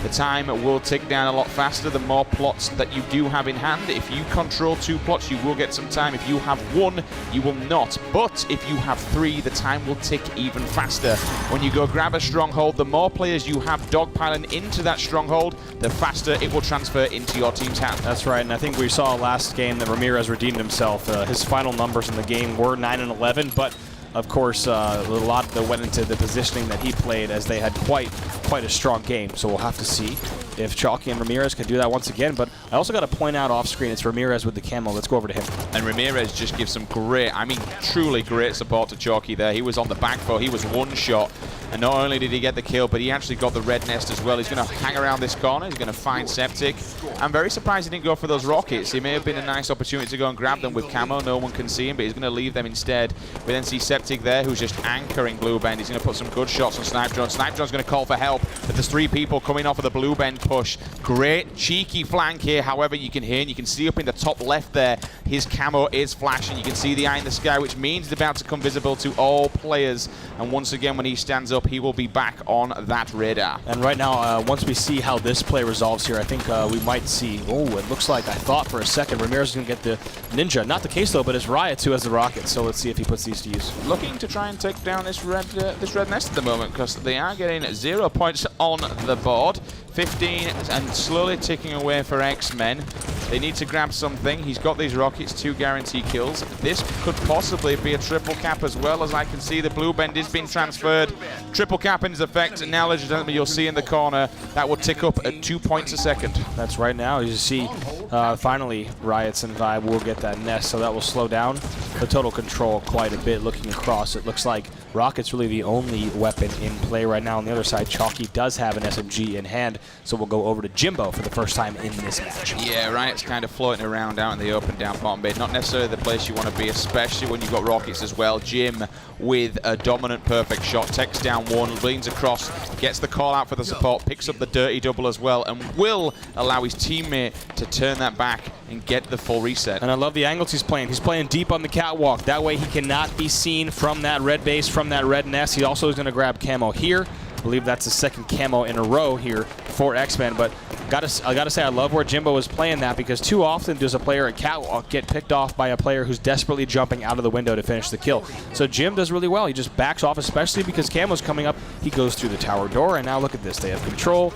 The time will tick down a lot faster the more plots that you do have in hand. If you control 2 plots, you will get some time. If you have 1, you will not. But if you have 3, the time will tick even faster. When you go grab a stronghold, the more players you have dogpiling into that stronghold, the faster it will transfer into your team's hand. That's right, and I think we saw last game that Ramirez redeemed himself. His final numbers in the game were 9 and 11, but of course, a lot that went into the positioning that he played, as they had quite a strong game. So we'll have to see if Chalky and Ramirez can do that once again. But I also got to point out off screen, it's Ramirez with the camo. Let's go over to him. And Ramirez just gives some great, truly great support to Chalky there. He was on the back foot. He was 1 shot. And not only did he get the kill, but he actually got the red nest as well. He's going to hang around this corner. He's going to find Septic. I'm very surprised he didn't go for those rockets. It may have been a nice opportunity to go and grab them with camo. No one can see him, but he's going to leave them instead. We then see Septic there, who's just anchoring Blue Bend. He's going to put some good shots on Snipe Drone. Snipe Drone's going to call for help, but there's 3 people coming off of the Blue Bend push. Great cheeky flank here. However, you can hear and you can see up in the top left there, his camo is flashing. You can see the eye in the sky, which means it's about to come visible to all players. And once again, when he stands up, he will be back on that radar. And right now, once we see how this play resolves here, I think we might see, it looks like, I thought for a second Ramirez is going to get the Ninja. Not the case though, but it's Riot who has the rocket, so let's see if he puts these to use. Looking to try and take down this red nest at the moment, because they are getting 0 points on the board. 15 and slowly ticking away for Xmen. They need to grab something. He's got these rockets, 2 guarantee kills. This could possibly be a triple cap as well, as I can see the blue bend is being transferred. Triple cap in his effect, and now, ladies and gentlemen, you'll see in the corner that will tick up at 2 points a second. That's right now. As you see, finally, Riots and Vibe will get that nest, so that will slow down the total control quite a bit. Looking across, it looks like Rocket's really the only weapon in play right now. On the other side, Chalky does have an SMG in hand, so we'll go over to Jimbo for the first time in this match. Yeah, Riot's kind of floating around out in the open down bottom mid. Not necessarily the place you want to be, especially when you've got Rockets as well. Jim with a dominant perfect shot, takes down one, leans across, gets the call out for the support, picks up the dirty double as well, and will allow his teammate to turn that back and get the full reset. And I love the angles he's playing. He's playing deep on the catwalk. That way he cannot be seen from that red base, from that red nest. He also is going to grab camo here. I believe that's the second camo in a row here for Xmen, but I gotta say I love where Jimbo is playing that, because too often does a player at catwalk get picked off by a player who's desperately jumping out of the window to finish the kill. So Jim does really well. He just backs off, especially because camo's coming up. He goes through the tower door, and now look at this. They have control.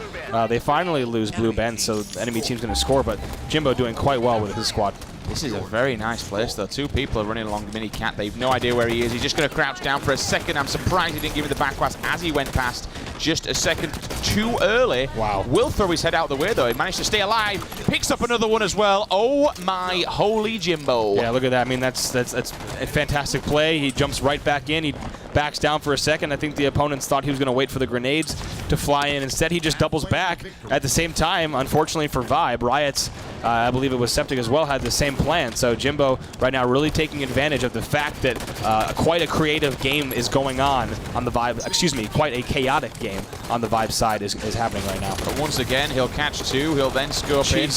They finally lose blue bend, so the enemy team's going to score, but Jimbo doing quite well with his squad. This is a very nice place, though. 2 people are running along the mini cat. They have no idea where he is. He's just going to crouch down for a second. I'm surprised he didn't give him the backpass as he went past. Just a second too early. Wow. Will throw his head out the way, though. He managed to stay alive. Picks up another one as well. Oh, my holy Jimbo. Yeah, look at that. I mean, that's a fantastic play. He jumps right back in. He backs down for a second. I think the opponents thought he was going to wait for the grenades to fly in. Instead, he just doubles back. At the same time, unfortunately for Vibe, Riots, I believe it was Septic as well, had the same plan. So Jimbo right now really taking advantage of the fact that quite a creative game is going on the Vibe, quite a chaotic game on the Vibe side is happening right now. But once again, he'll catch 2. He'll then scope in.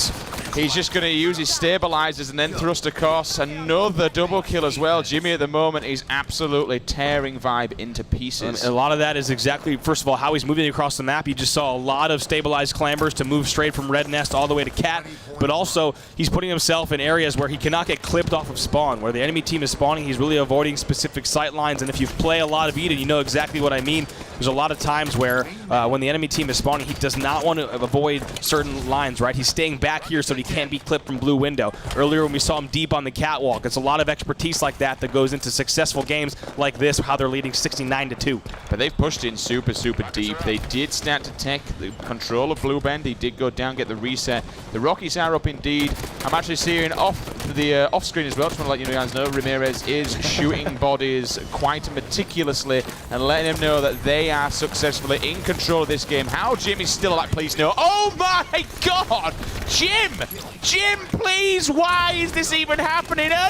He's just going to use his stabilizers and then thrust across. Another double kill as well. Jimmy at the moment is absolutely tearing Vibe into pieces. And a lot of that is exactly, first of all, how he's moving across the map. You just saw a lot of stabilized clambers to move straight from Red Nest all the way to Cat. But also, he's putting himself in areas where he cannot get clipped off of spawn. Where the enemy team is spawning, he's really avoiding specific sight lines. And if you play a lot of Eden, you know exactly what I mean. There's a lot of times where when the enemy team is spawning, he does not want to avoid certain lines, right? He's staying back here so he can't be clipped from blue window. Earlier when we saw him deep on the catwalk, it's a lot of expertise like that that goes into successful games like this, how they're leading 69-2. But they've pushed in super deep. They did start to take the control of blue bend. He did go down, get the reset. The Rockies are up indeed. I'm actually seeing off the off screen as well. Just want to let you guys know Ramirez is shooting bodies quite meticulously and letting him know that they are successfully in control of this game. How Jim is still alive, please no. Oh my God! Jim, please, why is this even happening? No,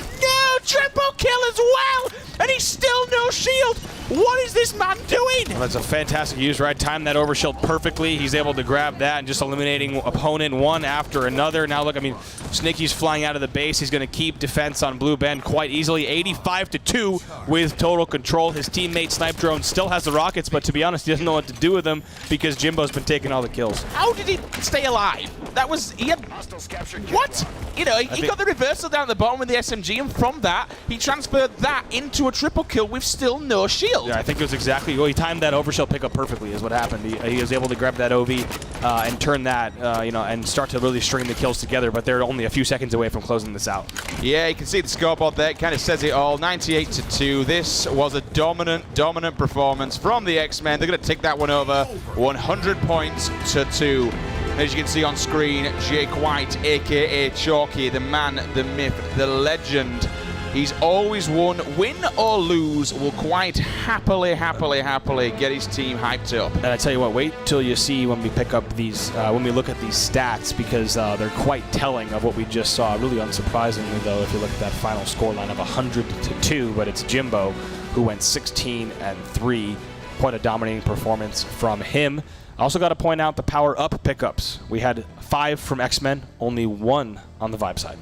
triple kill as well, and he's still no shield. What is this man doing? Well, that's a fantastic use, right? Timed that overshield perfectly. He's able to grab that and just eliminating opponent one after another. Now look, I mean, Snicky's flying out of the base. He's going to keep defense on Blue Bend quite easily. 85-2 with total control. His teammate Snipe Drone still has the rockets, but to be honest, he doesn't know what to do with them because Jimbo's been taking all the kills. How did he stay alive? That was, he had, what? You know, he got the reversal down at the bottom with the SMG, and from that, he transferred that into a triple kill with still no shield. Yeah, I think it was exactly, well, he timed that overshield pickup perfectly is what happened. He was able to grab that OV and turn that, and start to really string the kills together, but they're only a few seconds away from closing this out. Yeah, you can see the scoreboard there. It kind of says it all. 98-2. This was a dominant performance from the Xmen. They're going to take that one over 100 points to 2. As you can see on screen, Jake White, a.k.a. Chalky, the man, the myth, the legend. He's always won, win or lose, will quite happily get his team hyped up. And I tell you what, wait till you see when we pick up these, when we look at these stats, because they're quite telling of what we just saw. Really unsurprisingly, though, if you look at that final scoreline of 100-2, but it's Jimbo who went 16-3. Quite a dominating performance from him. I also got to point out the power-up pickups. We had 5 from Xmen, only 1 on the Vibe side.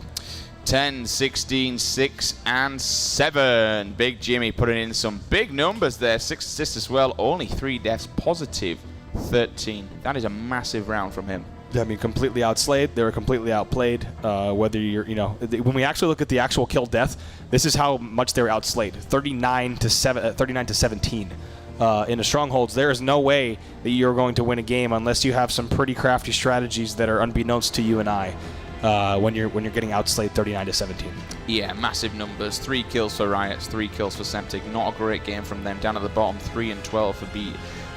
10, 16, 6, and 7. Big Jimmy putting in some big numbers there. 6 assists as well. Only 3 deaths, positive 13. That is a massive round from him. I mean, completely outslayed. They were completely outplayed. Whether you're, when we actually look at the actual kill death, this is how much they were outslayed. 39-17. In the strongholds, there is no way that you're going to win a game unless you have some pretty crafty strategies that are unbeknownst to you and I. when you're getting outslayed 39-17. Yeah, massive numbers. 3 kills for Riots, 3 kills for Septic. Not a great game from them. Down at the bottom, 3 and 12 for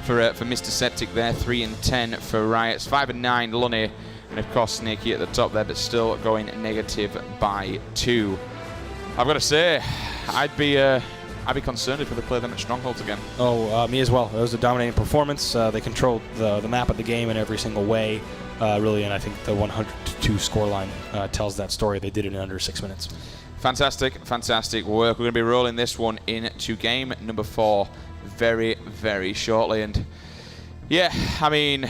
Mr. Septic there. 3 and 10 for Riots. 5 and 9 Lunny, and of course Snaky at the top there, but still going negative by 2. I've got to say, I'd be concerned if they play them at Strongholds again. Oh, me as well. It was a dominating performance. They controlled the map of the game in every single way, really, and I think the 100-2 scoreline tells that story. They did it in under 6 minutes. Fantastic work. We're going to be rolling this one into game number 4 very, very shortly. And yeah, I mean,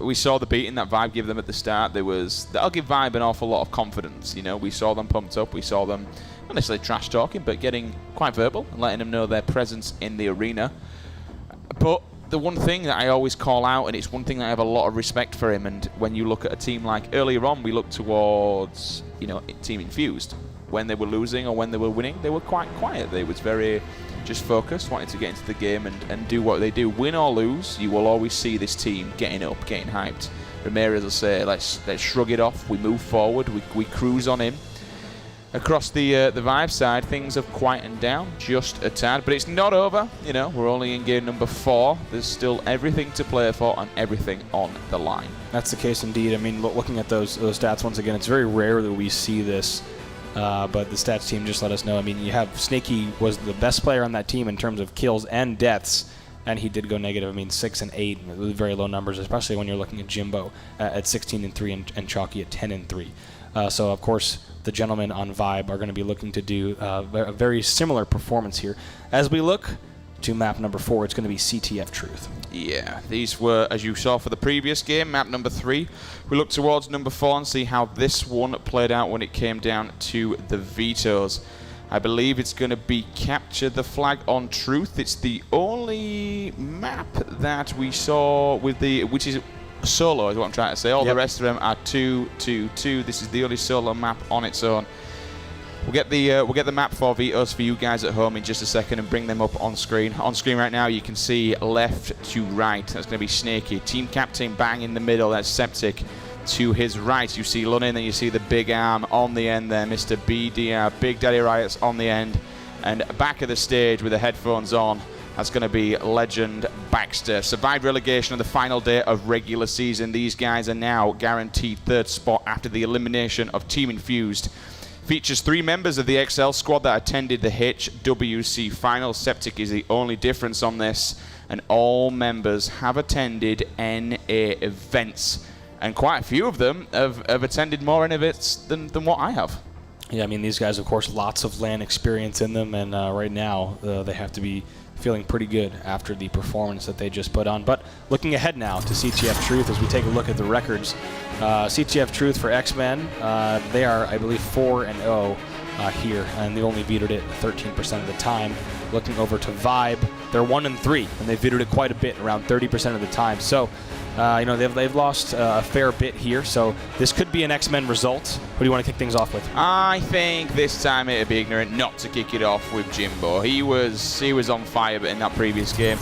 we saw the beating that Vibe gave them at the start. That'll give Vibe an awful lot of confidence. You know, we saw them pumped up. We saw them not necessarily trash talking, but getting quite verbal and letting them know their presence in the arena. But the one thing that I always call out, and it's one thing that I have a lot of respect for him, and when you look at a team like earlier on, we looked towards, you know, Team Infused. When they were losing or when they were winning, they were quite quiet. They was very just focused, wanting to get into the game and do what they do. Win or lose, you will always see this team getting up, getting hyped. Ramirez will say, let's shrug it off, we move forward, we cruise on him. Across the Vibe side, things have quietened down just a tad, but it's not over. You know, we're only in game number 4. There's still everything to play for and everything on the line. That's the case indeed. I mean, looking at those stats once again, it's very rare that we see this, but the stats team just let us know. I mean, you have Snaky was the best player on that team in terms of kills and deaths, and he did go negative. I mean, 6 and 8, very low numbers, especially when you're looking at Jimbo at 16 and 3 and Chalky at 10 and 3. So of course, the gentlemen on Vibe are going to be looking to do a very similar performance here. As we look to map number 4, it's going to be CTF Truth. Yeah, these were, as you saw for the previous game, map number 3. We look towards number 4 and see how this one played out when it came down to the vetoes. I believe it's going to be Capture the Flag on Truth. It's the only map that we saw with which is solo is what I'm trying to say. All the rest of them are 2-2-2. This is the only solo map on its own. We'll get the map for vetoes for you guys at home in just a second and bring them up on screen. On screen right now, you can see left to right. That's going to be Snaky. Team captain bang in the middle. That's Septic. To his right, you see Lunny, and then you see the big arm on the end there, Mr. BDR, Big Daddy Riots on the end, and back of the stage with the headphones on. That's going to be Legend Baxter. Survived relegation on the final day of regular season. These guys are now guaranteed 3rd spot after the elimination of Team Infused. Features 3 members of the XL squad that attended the HWC final. Septic is the only difference on this, and all members have attended NA events. And quite a few of them have attended more events than what I have. Yeah, I mean, these guys, of course, lots of LAN experience in them, and right now they have to be feeling pretty good after the performance that they just put on. But looking ahead now to CTF Truth as we take a look at the records. CTF Truth for Xmen, they are, I believe, 4-0 here, and they only vetoed it 13% of the time. Looking over to Vibe, they're 1-3, and they vetoed it quite a bit, around 30% of the time. So, you know, they've lost a fair bit here, so this could be an Xmen result. Who do you want to kick things off with? I think this time it'd be ignorant not to kick it off with Jimbo. He was on fire in that previous game.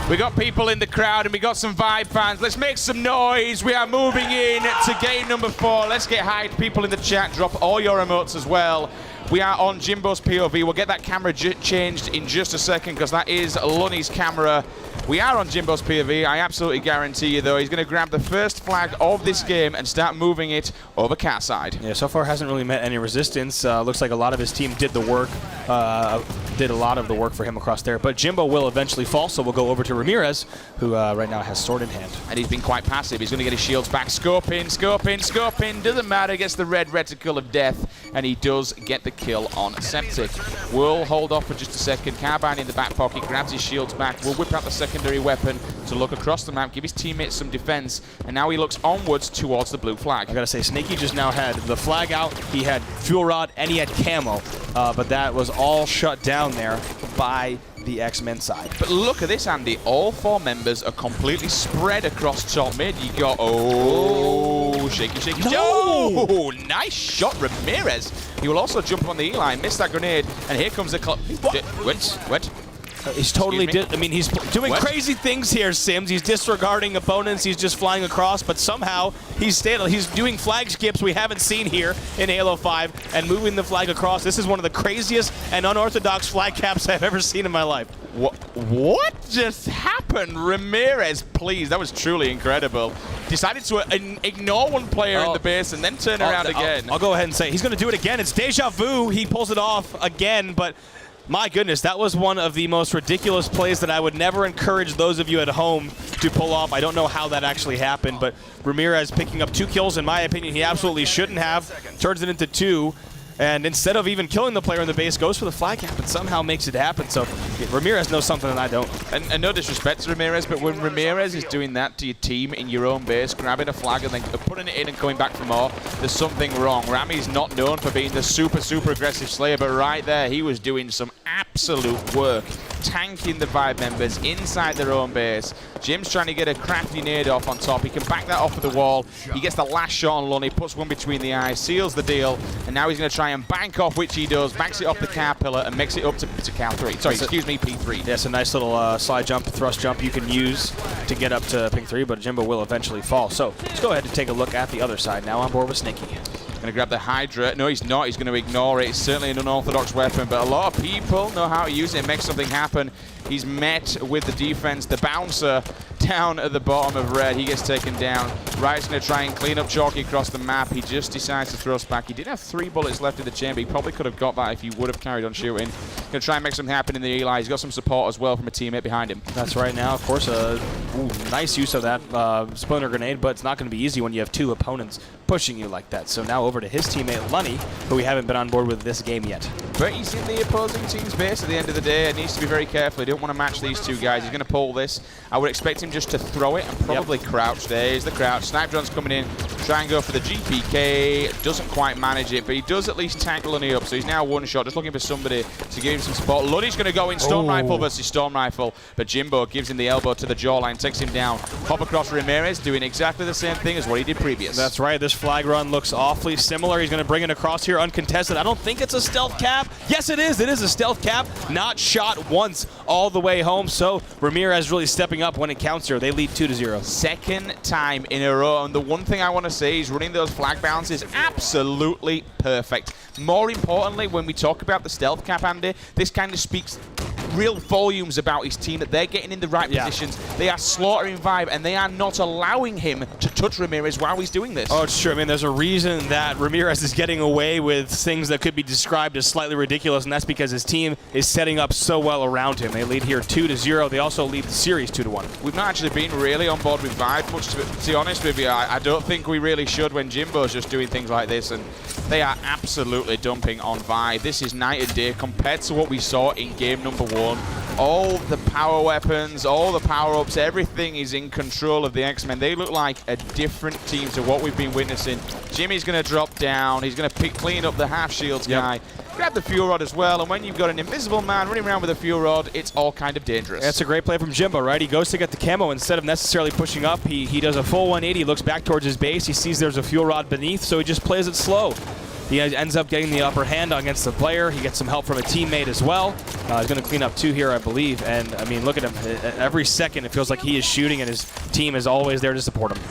We got people in the crowd and we got some Vibe fans. Let's make some noise. We are moving in to game number 4. Let's get hyped. People in the chat, drop all your emotes as well. We are on Jimbo's POV. We'll get that camera changed in just a second because that is Lunny's camera. We are on Jimbo's POV. I absolutely guarantee you, though, he's going to grab the first flag of this game and start moving it over cat side. Yeah, so far hasn't really met any resistance. Looks like a lot of his team did the work, did a lot of the work for him across there. But Jimbo will eventually fall, so we'll go over to Ramirez, who right now has sword in hand. And he's been quite passive. He's going to get his shields back. Scoping. Doesn't matter. Gets the red reticle of death, and he does get the kill on Septic. We'll hold off for just a second. Carbine in the back pocket, grabs his shields back. We'll whip out the secondary weapon to look across the map, give his teammates some defense, and now he looks onwards towards the blue flag. I gotta say, Snaky just now had the flag out, he had fuel rod, and he had camo, but that was all shut down there by the Xmen side. But look at this, Andy. All 4 members are completely spread across top mid. You got, oh, shaky. No! Oh, nice shot, Ramirez. He will also jump on the E-line, miss that grenade, and here comes the... What? He's totally. I mean, he's doing crazy things here, Sims. He's disregarding opponents. He's just flying across, but somehow he's doing flag skips we haven't seen here in Halo 5 and moving the flag across. This is one of the craziest and unorthodox flag caps I've ever seen in my life. What just happened? Ramirez, please. That was truly incredible. Decided to ignore one player in the base and then turn around again. I'll go ahead and say he's going to do it again. It's deja vu. He pulls it off again, but my goodness, that was one of the most ridiculous plays that I would never encourage those of you at home to pull off. I don't know how that actually happened, but Ramirez picking up 2 kills, in my opinion, he absolutely shouldn't have. Turns it into 2. And instead of even killing the player in the base, goes for the flag cap and somehow makes it happen. So Ramirez knows something that I don't. And no disrespect to Ramirez, but when Ramirez is doing that to your team in your own base, grabbing a flag and then putting it in and coming back for more, there's something wrong. Rami's not known for being the super aggressive Slayer, but right there, he was doing some absolute work, tanking the Vibe members inside their own base. Jim's trying to get a crafty nade off on top. He can back that off of the wall. He gets the last shot on Lunny, puts one between the eyes, seals the deal, and now he's going to try and bank off, which he does, backs it off the car pillar and makes it up to car 3. Sorry, excuse me, P3. Yes, a nice little slide jump, thrust jump you can use to get up to ping 3, but Jimbo will eventually fall. So let's go ahead and take a look at the other side. Now on board with Sneaky. Going to grab the Hydra. No, he's not. He's going to ignore it. It's certainly an unorthodox weapon, but a lot of people know how to use it and make something happen. He's met with the defense. The bouncer down at the bottom of red. He gets taken down. Riot's going to try and clean up Chalky across the map. He just decides to thrust back. He did have 3 bullets left in the chamber. He probably could have got that if he would have carried on shooting. Going to try and make something happen in the Eli. He's got some support as well from a teammate behind him. That's right now. Of course, nice use of that splinter grenade, but it's not going to be easy when you have 2 opponents pushing you like that. So now over to his teammate, Lunny, who we haven't been on board with this game yet. But he's in the opposing team's base at the end of the day. He needs to be very careful. He don't want to match these 2 guys. He's going to pull this. I would expect him just to throw it and probably crouch. There's the crouch. Snipe drone's coming in. Try and go for the GPK. Doesn't quite manage it, but he does at least tank Lunny up. So he's now 1 shot, just looking for somebody to give him some support. Lunny's going to go in Storm Rifle versus Storm Rifle, but Jimbo gives him the elbow to the jawline, takes him down. Hop across Ramirez, doing exactly the same thing as what he did previous. That's right. This flag run looks awfully similar. He's going to bring it across here uncontested. I don't think it's a stealth cap. Yes, it is. It is a stealth cap. Not shot once all the way home. So Ramirez really stepping up when it counts here. They lead 2-0. Second time in a row. And the one thing I want to say is running those flag bounces absolutely perfect. More importantly, when we talk about the stealth cap, Andy, this kind of speaks real volumes about his team, that they're getting in the right positions. They are slaughtering Vibe, and they are not allowing him to touch Ramirez while he's doing this. Oh, it's true. I mean, there's a reason that Ramirez is getting away with things that could be described as slightly ridiculous, and that's because his team is setting up so well around him. They lead here 2-0. They also lead the series 2-1. We've not actually been really on board with Vibe, much to be honest with you. I don't think we really should when Jimbo's just doing things like this, and they are absolutely dumping on Vibe. This is night and day compared to what we saw in game number 1. All the power weapons, all the power-ups, everything is in control of the Xmen. They look like a different team to what we've been witnessing. Jimmy's going to drop down. He's going to clean up the half-shields guy. Grab the fuel rod as well, and when you've got an invisible man running around with a fuel rod, it's all kind of dangerous. That's a great play from Jimbo, right? He goes to get the camo. Instead of necessarily pushing up, he does a full 180, looks back towards his base. He sees there's a fuel rod beneath, so he just plays it slow. He ends up getting the upper hand against the player. He gets some help from a teammate as well. He's going to clean up 2 here, I believe. And, I mean, look at him. Every second, it feels like he is shooting, and his team is always there to support him.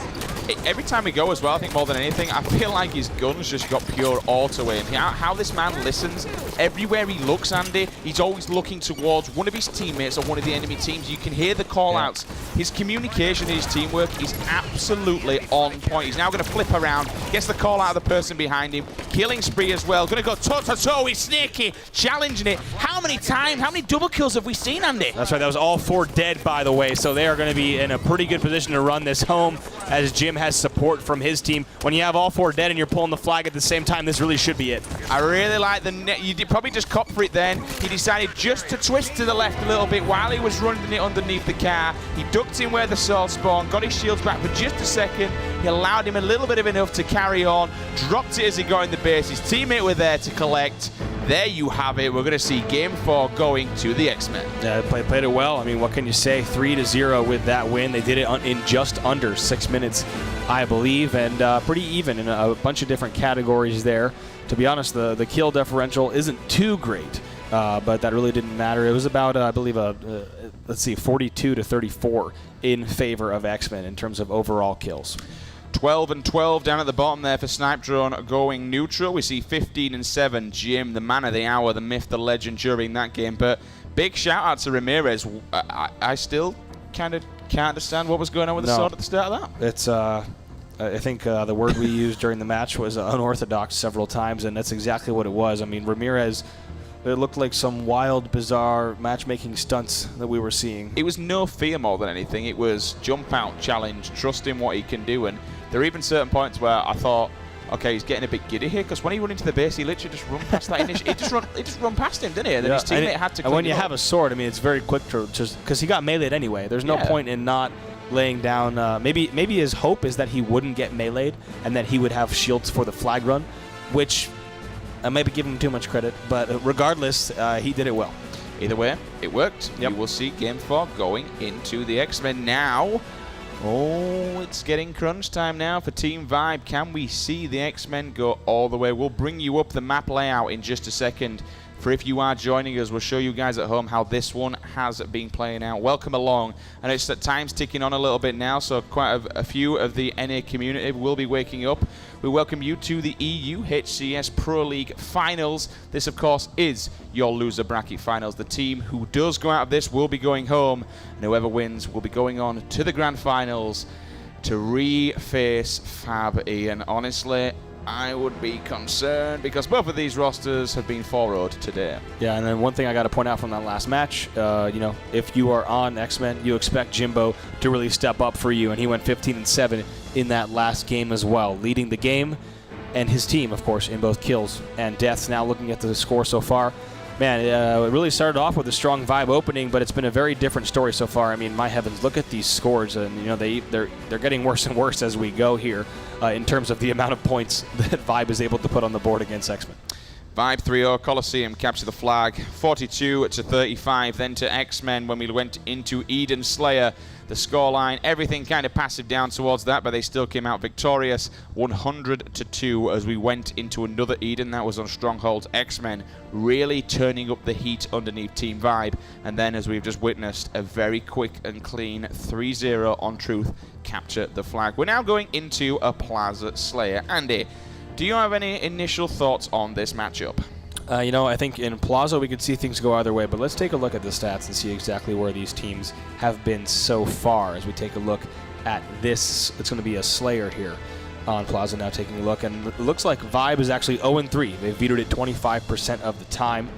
Every time we go as well, I think more than anything, I feel like his gun's just got pure auto aim. How this man listens, everywhere he looks, Andy, he's always looking towards one of his teammates or one of the enemy teams. You can hear the call-outs. His communication and his teamwork is absolutely on point. He's now going to flip around, gets the call-out of the person behind him, killing spree as well. Going to go toe-to-toe with Snaky, challenging it. How many double kills have we seen, Andy? That's right. That was all 4 dead, by the way. So they are going to be in a pretty good position to run this home as Jim has support from his team. When you have all 4 dead and you're pulling the flag at the same time, this really should be it. I really like the net. You did probably just cop for it then. He decided just to twist to the left a little bit while he was running it underneath the car. He ducked in where the soul spawned, got his shields back for just a second. He allowed him a little bit of enough to carry on, dropped it as he got in the base. His teammate were there to collect. There you have it. We're going to see Game 4 going to the Xmen. Yeah, they played it well. I mean, what can you say? 3-0 with that win. They did it in just under 6 minutes, I believe, and pretty even in a bunch of different categories there. To be honest, the kill differential isn't too great but that really didn't matter. It was about, I believe, let's see, 42 to 34 in favor of Xmen in terms of overall kills. 12 and 12 down at the bottom there for Snipe Drone going neutral. We see 15 and 7. Jim, the man of the hour, the myth, the legend during that game. But big shout out to Ramirez. I still kind of can't understand what was going on with the sword at the start of that. It's, I think the word we used during the match was unorthodox several times, and that's exactly what it was. I mean, Ramirez, it looked like some wild, bizarre matchmaking stunts that we were seeing. It was no fear more than anything. It was jump out, challenge, trust in what he can do. And there are even certain points where I thought, okay, he's getting a bit giddy here, because when he went into the base, he literally just run past that initial. He just run past him, didn't he? And then his teammate had to. And when you have a sword, I mean, it's very quick to just because he got meleeed anyway. There's no point in not laying down. Maybe his hope is that he wouldn't get meleeed and that he would have shields for the flag run, which I may be giving him too much credit, but regardless, he did it well. Either way, it worked. Yep. We will see Game 4 going into the Xmen now. Oh, it's getting crunch time now for Team Vibe. Can we see the Xmen go all the way? We'll bring you up the map layout in just a second. For if you are joining us, we'll show you guys at home how this one has been playing out. Welcome along. And it's at times ticking on a little bit now, so quite a few of the NA community will be waking up. We welcome you to the EU HCS Pro League Finals. This, of course, is your loser bracket finals. The team who does go out of this will be going home, and whoever wins will be going on to the grand finals to re-face Fab. Ian, honestly, I would be concerned because both of these rosters have been 4-0'd today. Yeah, and then one thing I got to point out from that last match, you know, if you are on Xmen, you expect Jimbo to really step up for you, and he went 15 and 7 in that last game as well, leading the game and his team, of course, in both kills and deaths. Now looking at the score so far, man, it really started off with a strong Vibe opening, but it's been a very different story so far. I mean, my heavens, look at these scores, and you know they're getting worse and worse as we go here in terms of the amount of points that Vibe is able to put on the board against Xmen. Vibe 3-0, Coliseum capture the flag, 42 to 35, then to Xmen when we went into Eden Slayer. The scoreline, everything kind of passive down towards that, but they still came out victorious, 100 to 2 as we went into another Eden. That was on Stronghold. Xmen really turning up the heat underneath Team Vibe, and then as we've just witnessed, a very quick and clean 3-0 on Truth capture the flag. We're now going into a Plaza Slayer. Andy, do you have any initial thoughts on this matchup? You know, I think in Plaza we could see things go either way, but let's take a look at the stats and see exactly where these teams have been so far as we take a look at this. It's going to be a Slayer here on Plaza now taking a look, and it looks like Vibe is actually 0-3. They've vetoed it 25% of the time,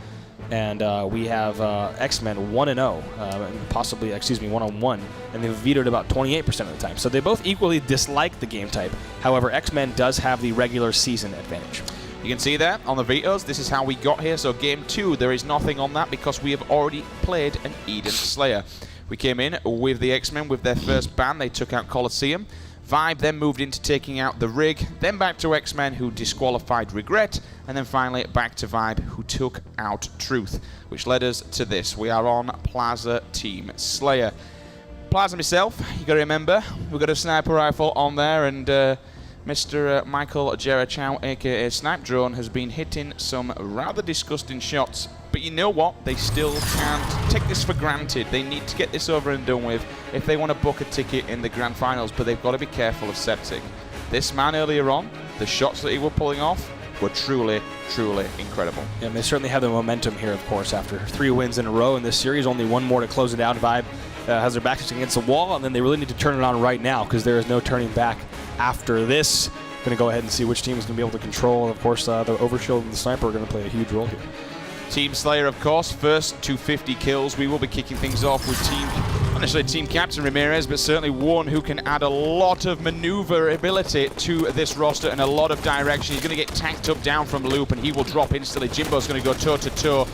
and we have Xmen 1-0, possibly, 1-1, and they've vetoed about 28% of the time. So they both equally dislike the game type. However, Xmen does have the regular season advantage. You can see that on the vetoes, this is how we got here. So game 2, there is nothing on that because we have already played an Eden Slayer. We came in with the Xmen with their first ban. They took out Coliseum. Vibe then moved into taking out the Rig, then back to Xmen who disqualified Regret, and then finally back to Vibe who took out Truth, which led us to this. We are on Plaza Team Slayer. Plaza myself, you got to remember, we've got a sniper rifle on there, and Mr. Michael Jerichow, aka Snipe Drone, has been hitting some rather disgusting shots. But you know what? They still can't take this for granted. They need to get this over and done with if they want to book a ticket in the grand finals, but they've got to be careful of Septic. This man earlier on, the shots that he was pulling off were truly, truly incredible. Yeah, and they certainly have the momentum here, of course, after 3 wins in a row in this series. Only one more to close it out. Vibe has their backs against the wall, and then they really need to turn it on right now because there is no turning back after this. Going to go ahead and see which team is going to be able to control. Of course, the Overshield and the Sniper are going to play a huge role here. Team Slayer, of course, first to 50 kills. We will be kicking things off with not necessarily Team Captain Ramirez, but certainly one who can add a lot of maneuverability to this roster and a lot of direction. He's going to get tanked up down from Loop, and he will drop instantly. Jimbo's going to go toe-to-toe.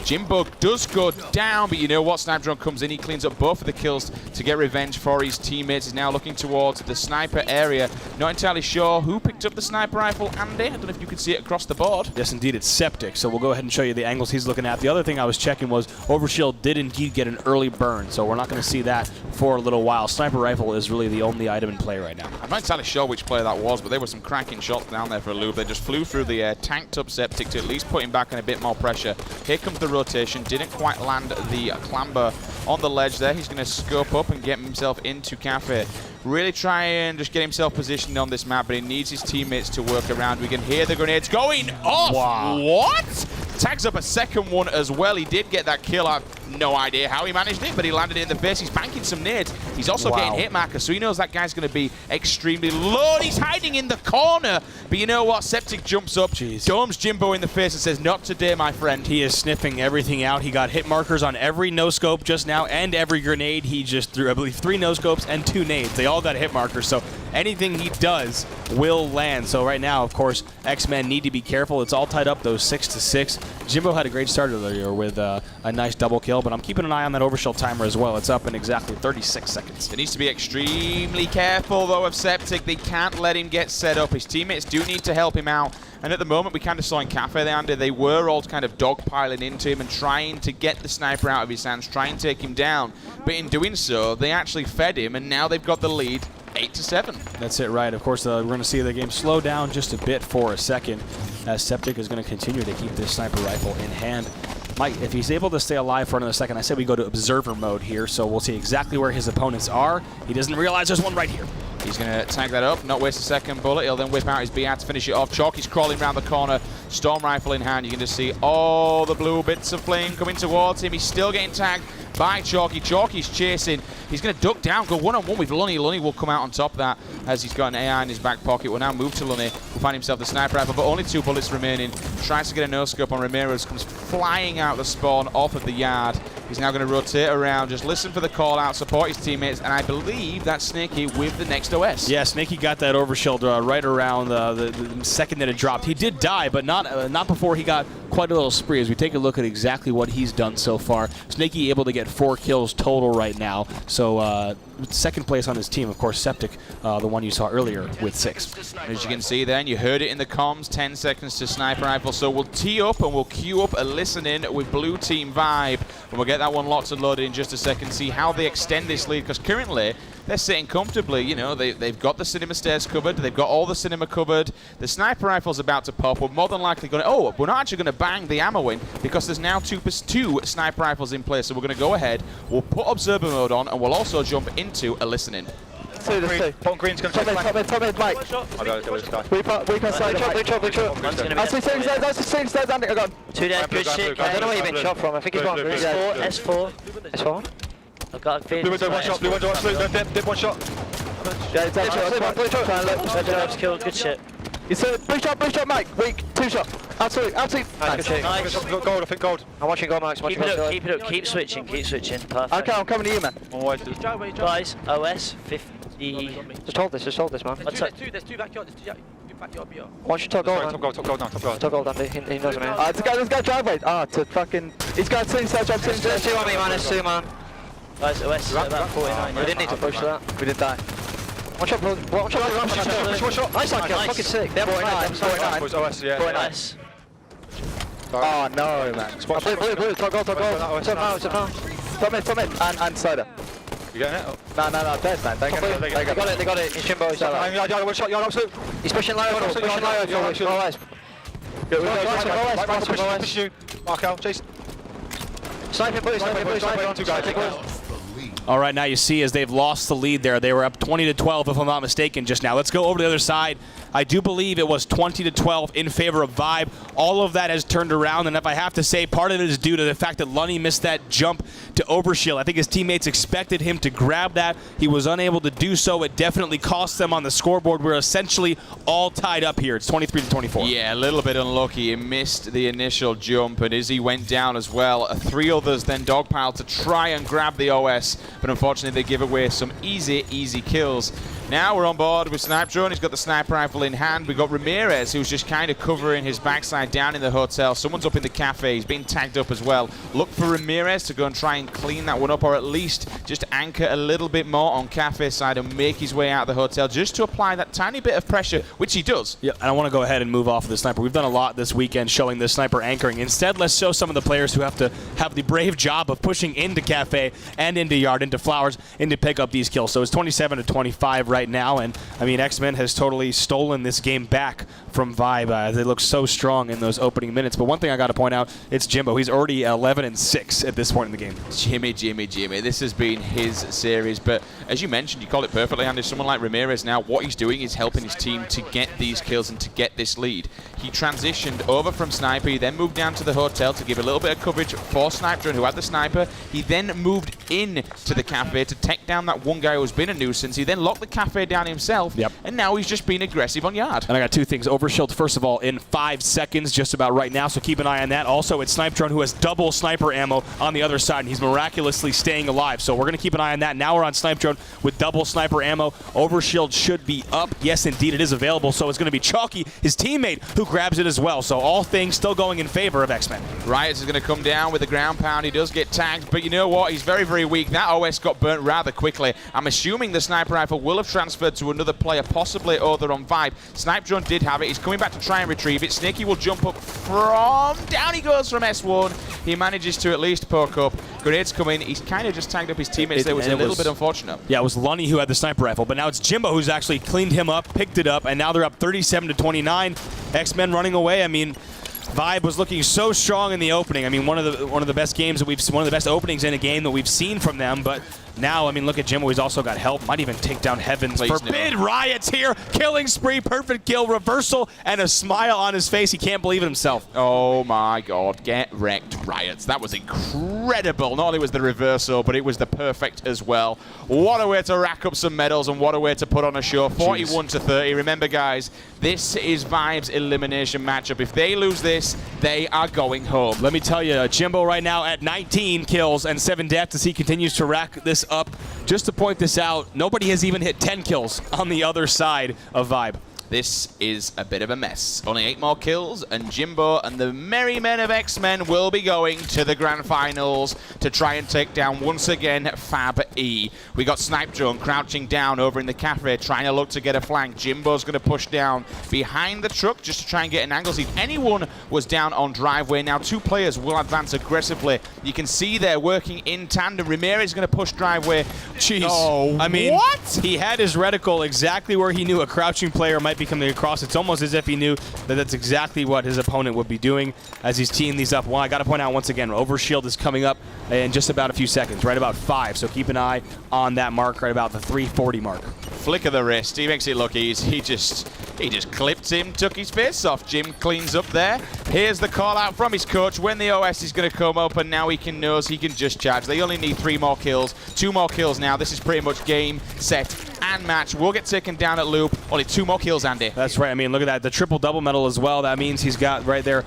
Jimbo does go down, but you know what? Snipe Drone comes in. He cleans up both of the kills to get revenge for his teammates. He's now looking towards the sniper area. Not entirely sure who picked up the sniper rifle. Andy, I don't know if you can see it across the board. Yes, indeed. It's Septic, so we'll go ahead and show you the angles he's looking at. The other thing I was checking was Overshield did indeed get an early burn, so we're not going to see that for a little while. Sniper rifle is really the only item in play right now. I'm not entirely sure which player that was, but there were some cracking shots down there for a loop. They just flew through the air, tanked up Septic to at least put him back in a bit more pressure. Here comes the rotation. Didn't quite land the clamber on the ledge there. He's going to scope up and get himself into Cafe. Really try and just get himself positioned on this map, but he needs his teammates to work around. We can hear the grenades going off. Wow. What? Tags up a second one as well. He did get that kill. I've no idea how he managed it, but he landed it in the face. He's banking some nades. He's also getting hit markers, so he knows that guy's going to be extremely low. He's hiding in the corner, but you know what? Septic jumps up, domes Jimbo in the face and says, "Not today, my friend." He is sniffing everything out. He got hit markers on every no-scope just now and every grenade. He just threw, I believe, 3 no-scopes and 2 nades. They all got hit markers, so anything he does will land. So right now, of course, Xmen need to be careful. It's all tied up, those 6-6. Jimbo had a great start earlier with a nice double kill, but I'm keeping an eye on that overshield timer as well. It's up in exactly 36 seconds. He needs to be extremely careful, though, of Septic. They can't let him get set up. His teammates do need to help him out. And at the moment, we kind of saw in Cafe there, Andy, they were all kind of dogpiling into him and trying to get the sniper out of his hands, trying to take him down. But in doing so, they actually fed him, and now they've got the lead 8-7. That's it, right. Of course, we're going to see the game slow down just a bit for a second, as Septic is going to continue to keep this sniper rifle in hand. Mike, if he's able to stay alive for another second, I said we go to observer mode here, so we'll see exactly where his opponents are. He doesn't realize there's one right here. He's going to tag that up, not waste a second bullet. He'll then whip out his BR to finish it off. Chalky's crawling around the corner, storm rifle in hand. You can just see all the blue bits of flame coming towards him. He's still getting tagged by Chalky. Chalky's chasing. He's going to duck down, go one-on-one with Lunny. Lunny will come out on top of that as he's got an AI in his back pocket. Will now move to Lunny. Will find himself the sniper rifle, but only 2 bullets remaining. Tries to get a no-scope on Ramirez. Comes flying out the spawn off of the yard. He's now going to rotate around, just listen for the call out, support his teammates, and I believe that's Snaky with the next OS. Yeah, Snaky got that overshield right around the second that it dropped. He did die, but not before he got quite a little spree. As we take a look at exactly what he's done so far, Snaky able to get 4 kills total right now. So second place on his team, of course, Septic, the one you saw earlier with 6. As you can see then, you heard it in the comms, 10 seconds to sniper rifle. So we'll tee up and we'll queue up a listen-in with Blue Team Vibe. And we'll get that one locked and loaded in just a second, see how they extend this lead, because currently they're sitting comfortably. You know, they've got the cinema stairs covered, they've got all the cinema covered. The sniper rifle's about to pop. We're more than likely going to, we're not actually going to bang the ammo in, because there's now 2 sniper rifles in place. So we're going to go ahead, we'll put observer mode on, and we'll also jump into a listen-in. Bottom green's going to take top mid, Mike. I'll go to this guy. We can side. That's the same stairs, Andy. I got 2 there, good shit. I don't know where you've been shot from. I think he's bottom green. S4. I've got a feeling. Blue window, 1 shot, blue window, dip 1 shot. Yeah, it's actually killed, good shit. It's a blue shot, Mike. Weak, 2 shot. Absolutely. Nice. Gold, I think gold. I'm watching gold, Max. Keep it up, keep switching. Perfect. Okay, I'm coming to you, man. Guys, OS 50. Just hold this, man. There's 2 backyard, Why don't you top gold now, top gold, Andy. He knows me. This guy driveway. To fucking. He's got 2 search up. There's 2 on me, man. There's 2, man. Guys, OS is about 49. We didn't need to push that. We did die. One shot. Nice kill, fucking sick. 49. OS, yeah. 49. Oh no, man. Blue, top gold. Top mid, and soda. You getting it? No, dead, man. They got it. It's Jimbo. Yeah, 1 shot, you're up, he's pushing low. Push you. Mark out, Jason. Sniping, blue. 2 guys. All right, now you see as they've lost the lead there. They were up 20-12, if I'm not mistaken, just now. Let's go over to the other side. I do believe it was 20-12 in favor of Vibe. All of that has turned around, and if I have to say, part of it is due to the fact that Lunny missed that jump to overshield. I think his teammates expected him to grab that. He was unable to do so. It definitely cost them on the scoreboard. We're essentially all tied up here. It's 23-24. Yeah, a little bit unlucky. He missed the initial jump, and Izzy went down as well. 3 others then dogpiled to try and grab the OS, but unfortunately they give away some easy kills. Now we're on board with Snipe Drone. He's got the sniper rifle in hand. We've got Ramirez, who's just kind of covering his backside down in the hotel. Someone's up in the cafe. He's being tagged up as well. Look for Ramirez to go and try and clean that one up, or at least just anchor a little bit more on cafe side and make his way out of the hotel, just to apply that tiny bit of pressure, which he does. Yeah, and I want to go ahead and move off of the sniper. We've done a lot this weekend showing the sniper anchoring. Instead, let's show some of the players who have to have the brave job of pushing into cafe and into yard, into flowers, and to pick up these kills. So it's 27-25 right now, and I mean, Xmen has totally stolen this game back from Vibe. They look so strong in those opening minutes. But one thing I got to point out, it's Jimbo. He's already 11-6 at this point in the game. Jimmy. This has been his series. But as you mentioned, you call it perfectly, Andy. Someone like Ramirez now, what he's doing is helping his team to get these kills and to get this lead. He transitioned over from Sniper. He then moved down to the hotel to give a little bit of coverage for Sniper, who had the Sniper. He then moved in to the cafe to take down that one guy who's been a nuisance. He then locked the cafe down himself. Yep. And now he's just being aggressive on Yard. And I got two things. Overshield, first of all, in 5 seconds, just about right now, so keep an eye on that. Also, it's Snipe Drone, who has double sniper ammo on the other side, and he's miraculously staying alive. So we're going to keep an eye on that. Now we're on Snipe Drone with double sniper ammo. Overshield should be up. Yes, indeed, it is available. So it's going to be Chalky, his teammate, who grabs it as well. So all things still going in favor of Xmen. Riots is going to come down with the ground pound. He does get tagged, but you know what? He's very, very weak. That OS got burnt rather quickly. I'm assuming the sniper rifle will have transferred to another player, possibly other on Vibe. Snipe Drone did have it. He's coming back to try and retrieve it. Snaky will jump up from... Down he goes from S1. He manages to at least poke up. Grenades come in. He's kind of just tagged up his teammates. It was a little bit unfortunate. Yeah, it was Lunny who had the sniper rifle, but now it's Jimbo who's actually cleaned him up, picked it up, and now they're up 37-29. Xmen running away. I mean, Vibe was looking so strong in the opening. I mean, one of the best games that one of the best openings in a game that we've seen from them. But now, I mean, look at Jimbo. He's also got help. Might even take down Heavens. Please Forbid no. Riots here. Killing spree. Perfect kill. Reversal and a smile on his face. He can't believe it himself. Oh my God. Get wrecked, Riots. That was incredible. Not only was the reversal, but it was the perfect as well. What a way to rack up some medals and what a way to put on a show. 41-30. Remember, guys, this is Vibe's elimination matchup. If they lose this, they are going home. Let me tell you, Jimbo right now at 19 kills and 7 deaths as he continues to rack this up. Just to point this out, nobody has even hit 10 kills on the other side of Vibe. This is a bit of a mess. Only 8 more kills, and Jimbo and the merry men of Xmen will be going to the grand finals to try and take down, once again, Fab E. We got Snipe Drone crouching down over in the cafe, trying to look to get a flank. Jimbo's going to push down behind the truck just to try and get an angle. See if anyone was down on driveway. Now 2 players will advance aggressively. You can see they're working in tandem. Ramirez is going to push driveway. Jeez. Oh, I mean, what? He had his reticle exactly where he knew a crouching player might be coming across. It's almost as if he knew that that's exactly what his opponent would be doing as he's teeing these up. Well, I got to point out once again, Overshield is coming up in just about a few seconds, right about 5. So keep an eye on that mark, right about the 340 mark. Flick of the wrist. He makes it look easy. He just clipped him, took his face off. Jim cleans up there. Here's the call out from his coach when the OS is going to come up, and now he knows he can just charge. They only need 3 more kills, 2 more kills now. This is pretty much game, set, and match. Will get taken down at loop. Only 2 more kills, Andy. That's right. I mean, look at that. The triple-double medal as well. That means he's got right there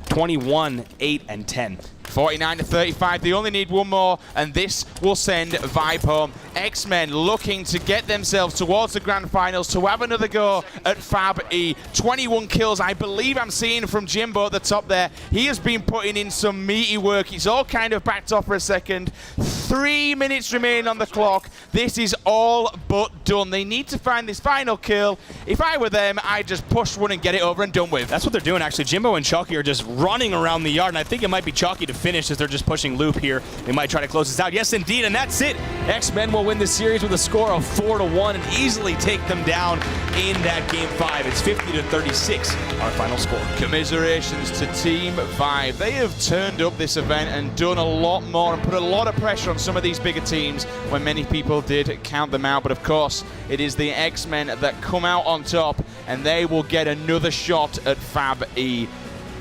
21, 8, and 10. 49-35. They only need 1 more, and this will send Vibe home. Xmen looking to get themselves towards the grand finals to have another go at Fab E. 21 kills, I believe I'm seeing from Jimbo at the top there. He has been putting in some meaty work. He's all kind of backed off for a second. 3 minutes remain on the clock. This is all but done. They need to find this final kill. If I were them, I'd just push one and get it over and done with. That's what they're doing, actually. Jimbo and Chalky are just running around the yard, and I think it might be Chalky to finish as they're just pushing loop here. They might try to close this out. Yes, indeed, and that's it. Xmen will win this series with a score of 4-1 and easily take them down in that Game 5. It's 50-36, our final score. Commiserations to Team Vibe. They have turned up this event and done a lot more and put a lot of pressure on some of these bigger teams when many people did count them out. But of course, it is the Xmen that come out on top, and they will get another shot at Fab E.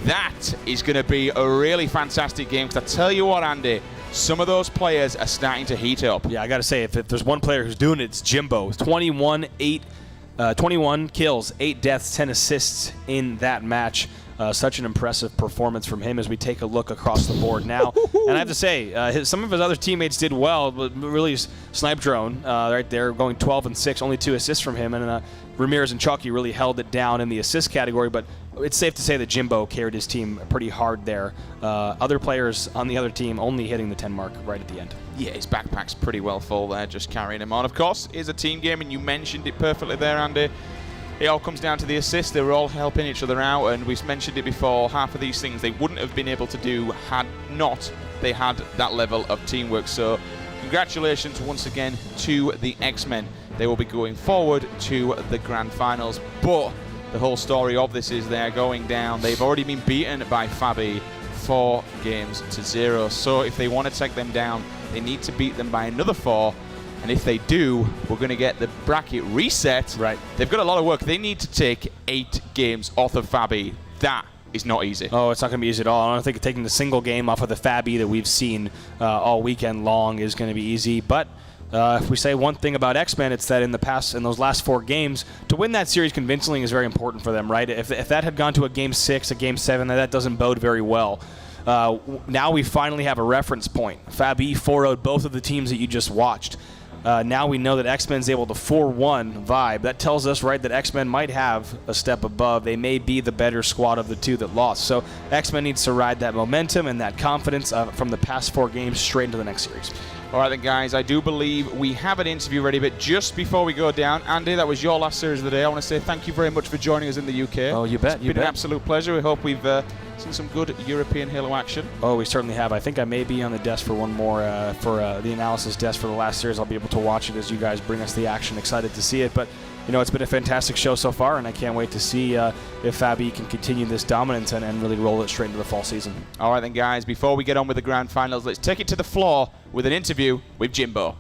That is going to be a really fantastic game, because I tell you what, Andy, some of those players are starting to heat up. Yeah, I got to say, if there's one player who's doing it, it's Jimbo. 21 kills, 8 deaths, 10 assists in that match. Such an impressive performance from him as we take a look across the board now. And I have to say, some of his other teammates did well, but really Snipe Drone right there going 12-6, only 2 assists from him. And Ramirez and Chalky really held it down in the assist category, but it's safe to say that Jimbo carried his team pretty hard there. Other players on the other team only hitting the 10 mark right at the end. Yeah, his backpack's pretty well full there, just carrying him on. Of course, it's a team game, and you mentioned it perfectly there, Andy. It all comes down to the assist. They were all helping each other out, and we've mentioned it before, half of these things they wouldn't have been able to do had not they had that level of teamwork. So congratulations once again to the Xmen. They will be going forward to the grand finals. But the whole story of this is they're going down. They've already been beaten by Fabi 4-0. So if they want to take them down, they need to beat them by another 4. And if they do, we're going to get the bracket reset. Right. They've got a lot of work. They need to take 8 games off of Fabi. That is not easy. Oh, it's not going to be easy at all. I don't think taking the single game off of the Fabi that we've seen all weekend long is going to be easy. But if we say one thing about Xmen, it's that in those last 4 games, to win that series convincingly is very important for them, right? If that had gone to a Game 6, a Game 7, that doesn't bode very well. Now we finally have a reference point. Fabi 4-0'd both of the teams that you just watched. Now we know that Xmen's able to 4-1 vibe. That tells us, right, that Xmen might have a step above. They may be the better squad of the 2 that lost. So Xmen needs to ride that momentum and that confidence from the past 4 games straight into the next series. All right then, guys, I do believe we have an interview ready, but just before we go down, Andy, that was your last series of the day. I want to say thank you very much for joining us in the UK. Oh, you bet. It's been an absolute pleasure. We hope we've seen some good European Halo action. Oh, we certainly have. I think I may be on the desk for one more, for the analysis desk for the last series. I'll be able to watch it as you guys bring us the action. Excited to see it. But, you know, it's been a fantastic show so far, and I can't wait to see if Fabi can continue this dominance and really roll it straight into the fall season. All right then, guys, before we get on with the grand finals, let's take it to the floor with an interview with Jimbo.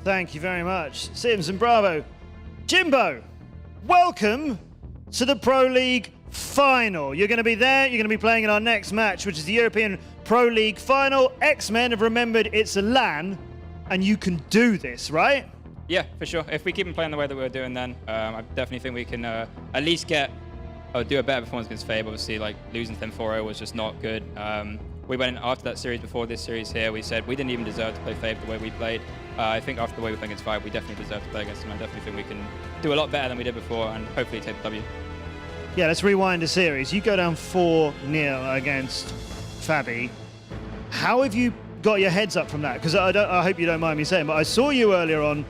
Thank you very much, Sims and Bravo. Jimbo, welcome to the Pro League Final. You're going to be there, you're going to be playing in our next match, which is the European Pro League Final. Xmen have remembered it's a LAN, and you can do this, right? Yeah, for sure. If we keep on playing the way that we're doing then, I definitely think we can at least do a better performance against Fabe. Obviously, like, losing to them 4-0 was just not good. We went in after that series, before this series here, we said we didn't even deserve to play Fabe the way we played. I think after the way we played against Fabe, we definitely deserve to play against them. I definitely think we can do a lot better than we did before and hopefully take the W. Yeah, let's rewind the series. You go down 4-0 against Fabi. How have you got your heads up from that? Because I hope you don't mind me saying, but I saw you earlier on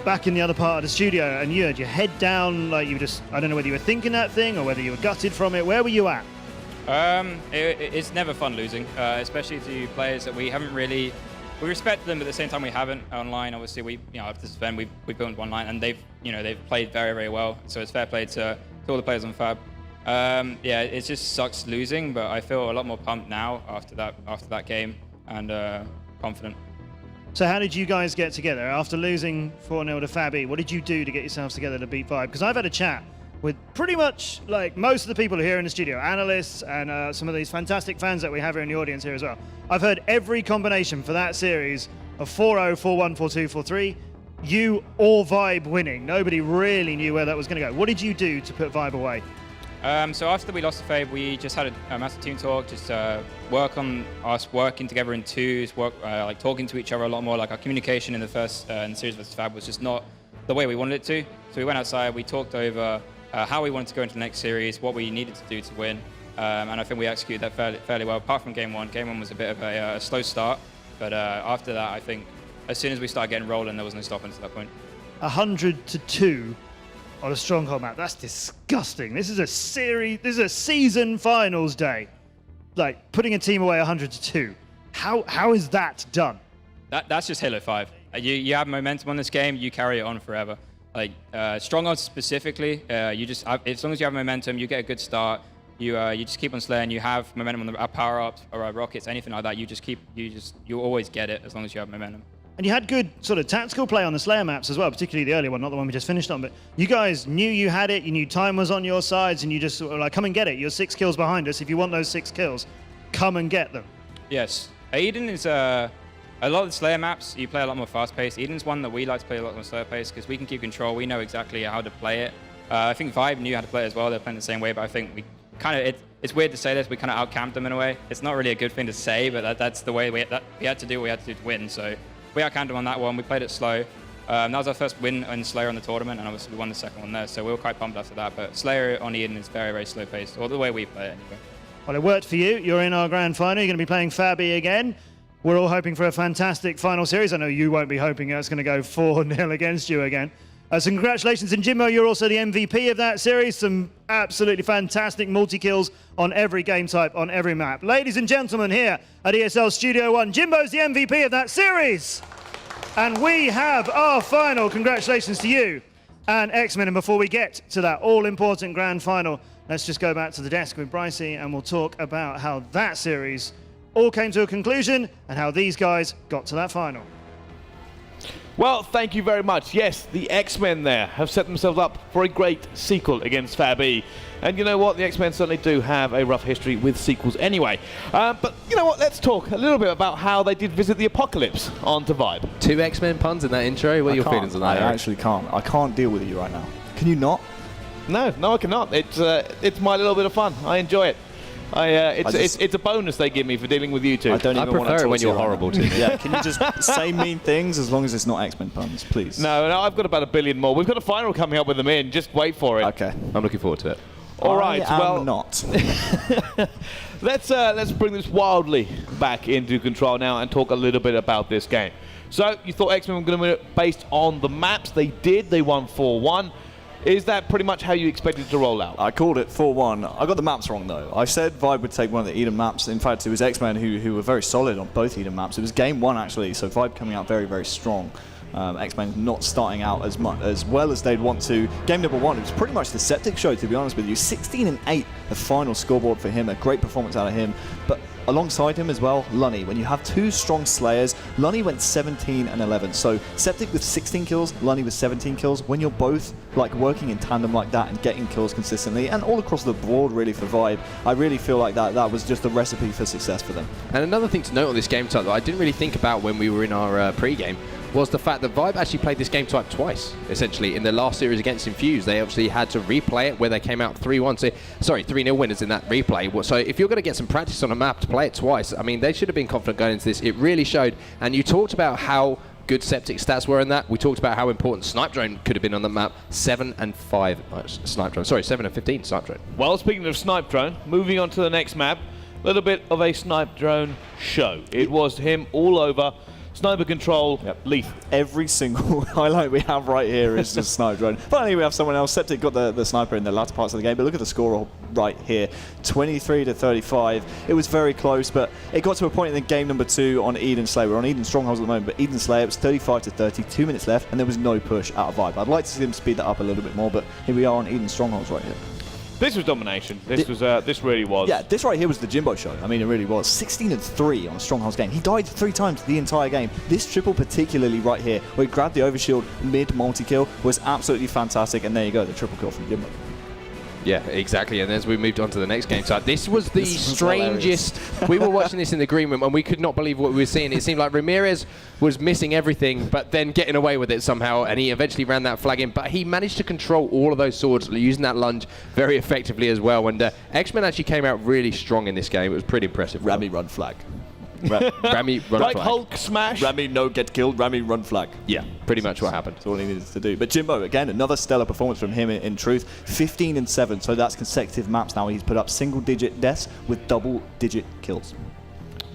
back in the other part of the studio, and you had your head down, like you just, I don't know whether you were thinking that thing or whether you were gutted from it. Where were you at? It's never fun losing, especially to players that we haven't really. We respect them, but at the same time we haven't online. Obviously, after this event, we've built one line, and they've played very, very well. So it's fair play to all the players on Fab. Yeah, it just sucks losing, but I feel a lot more pumped now after that game, and confident. So how did you guys get together after losing 4-0 to Fabi? What did you do to get yourselves together to beat Vibe? Because I've had a chat with pretty much like most of the people here in the studio, analysts and some of these fantastic fans that we have here in the audience here as well. I've heard every combination for that series of 4-0, 4-1, 4-2, 4-3, you or Vibe winning. Nobody really knew where that was going to go. What did you do to put Vibe away? So after we lost to Fabe, we just had a massive team talk, just work on us working together in twos, like talking to each other a lot more. Like our communication in the first in the series versus Fab was just not the way we wanted it to. So we went outside, we talked over how we wanted to go into the next series, what we needed to do to win, and I think we executed that fairly well, apart from Game 1. Game 1 was a bit of a slow start, but after that, I think as soon as we started getting rolling, there was no stopping to that point. 100-2 on a Stronghold map. That's disgusting. This is a series, this is a season finals day. Like, putting a team away 100-2. How is that done? That's just Halo 5. You have momentum on this game, you carry it on forever. Like, Stronghold specifically, as long as you have momentum, you get a good start, you just keep on slaying, you have momentum on the power-ups or rockets, anything like that, you always get it as long as you have momentum. And you had good sort of tactical play on the Slayer maps as well, particularly the earlier one, not the one we just finished on, but you guys knew you had it, you knew time was on your sides, and you just sort of like, come and get it. You're 6 kills behind us. If you want those 6 kills, come and get them. Yes. Eden is a lot of the Slayer maps, you play a lot more fast-paced. Eden's one that we like to play a lot more slow-paced because we can keep control. We know exactly how to play it. I think Vibe knew how to play it as well. They're playing the same way, but I think we kind of, it's weird to say this, we kind of out-camped them in a way. It's not really a good thing to say, but that's the way we had to do what we had to do to win. So we out-camped them on that one. We played it slow. That was our first win on Slayer on the tournament, and obviously we won the second one there, so we were quite pumped after that. But Slayer on Eden is very, very slow-paced, or the way we play it anyway. Well, it worked for you. You're in our grand final. You're going to be playing Fabi again. We're all hoping for a fantastic final series. I know you won't be hoping it's going to go 4-0 against you again. So congratulations. And Jimbo, you're also the MVP of that series. Some absolutely fantastic multi-kills on every game type, on every map. Ladies and gentlemen, here at ESL Studio 1, Jimbo's the MVP of that series. And we have our final. Congratulations to you. and Xmen. And before we get to that all-important grand final, let's just go back to the desk with Brycey and we'll talk about how that series all came to a conclusion and how these guys got to that final. Well, thank you very much. Yes, the Xmen there have set themselves up for a great sequel against FabE. And you know what? The Xmen certainly do have a rough history with sequels anyway. But you know what? Let's talk a little bit about how they did visit the apocalypse onto Vibe. 2 Xmen puns in that intro. What are your feelings on that? I actually can't. I can't deal with you right now. Can you not? No, I cannot. It's my little bit of fun. I enjoy it. It's a bonus they give me for dealing with you two. I don't even prefer it when you're horrible to me. Yeah, can you just say mean things as long as it's not X-Men puns, please? No, I've got about 1 billion more. We've got a final coming up with them in. Just wait for it. Okay. I'm looking forward to it. All right. Well, not. Let's bring this wildly back into control now and talk a little bit about this game. So you thought X-Men were going to win it based on the maps. They did. They won 4-1. Is that pretty much how you expected it to roll out? I called it 4-1. I got the maps wrong, though. I said Vibe would take one of the Eden maps. In fact, it was X-Men who were very solid on both Eden maps. It was game 1, actually, so Vibe coming out very, very strong. X-Men not starting out as well as they'd want to. Game number 1, it was pretty much the Septic show, to be honest with you. 16-8, the final scoreboard for him. A great performance out of him. But alongside him as well, Lunny. When you have 2 strong Slayers, Lunny went 17-11. So Septic with 16 kills, Lunny with 17 kills. When you're both like working in tandem like that and getting kills consistently, and all across the board really for Vibe, I really feel like that was just a recipe for success for them. And another thing to note on this game type that I didn't really think about when we were in our pre-game was the fact that Vibe actually played this game type twice, essentially. In the last series against Infuse, they obviously had to replay it where they came out 3-0 winners in that replay. So if you're going to get some practice on a map to play it twice, I mean, they should have been confident going into this. It really showed. And you talked about how good Septic stats were in that. We talked about how important Snipe Drone could have been on the map. 7 and 15 Snipe Drone. Well, speaking of Snipe Drone, moving on to the next map, a little bit of a Snipe Drone show. It was him all over. Sniper control, lethal. Every single highlight we have right here is just Sniper Drone. Finally, we have someone else. Septic got the sniper in the latter parts of the game, but look at the score right here, 23-35. It was very close, but it got to a point in the game number 2 on Eden Slayer. We're on Eden Strongholds at the moment, but Eden Slayer, it was 35-30, 2 minutes left, and there was no push out of Vibe. I'd like to see them speed that up a little bit more, but here we are on Eden Strongholds right here. This was domination. This really was. Yeah, this right here was the Jimbo show. I mean, it really was. 16-3 on a Strongholds game. He died 3 times the entire game. This triple particularly right here, where he grabbed the overshield mid multi-kill, was absolutely fantastic. And there you go, the triple kill from Jimbo. Yeah, exactly. And as we moved on to the next game, so this was the strangest. We were watching this in the green room, and we could not believe what we were seeing. It seemed like Ramirez was missing everything, but then getting away with it somehow, and he eventually ran that flag in. But he managed to control all of those swords, using that lunge very effectively as well. And Xmen actually came out really strong in this game. It was pretty impressive. Rami run flag. Rami run like flag. Hulk smash. Rami no get killed, Rami run flag. Yeah, pretty much what happened. That's all he needed to do. But Jimbo, again, another stellar performance from him in truth. 15-7, so that's consecutive maps now. He's put up single-digit deaths with double-digit kills.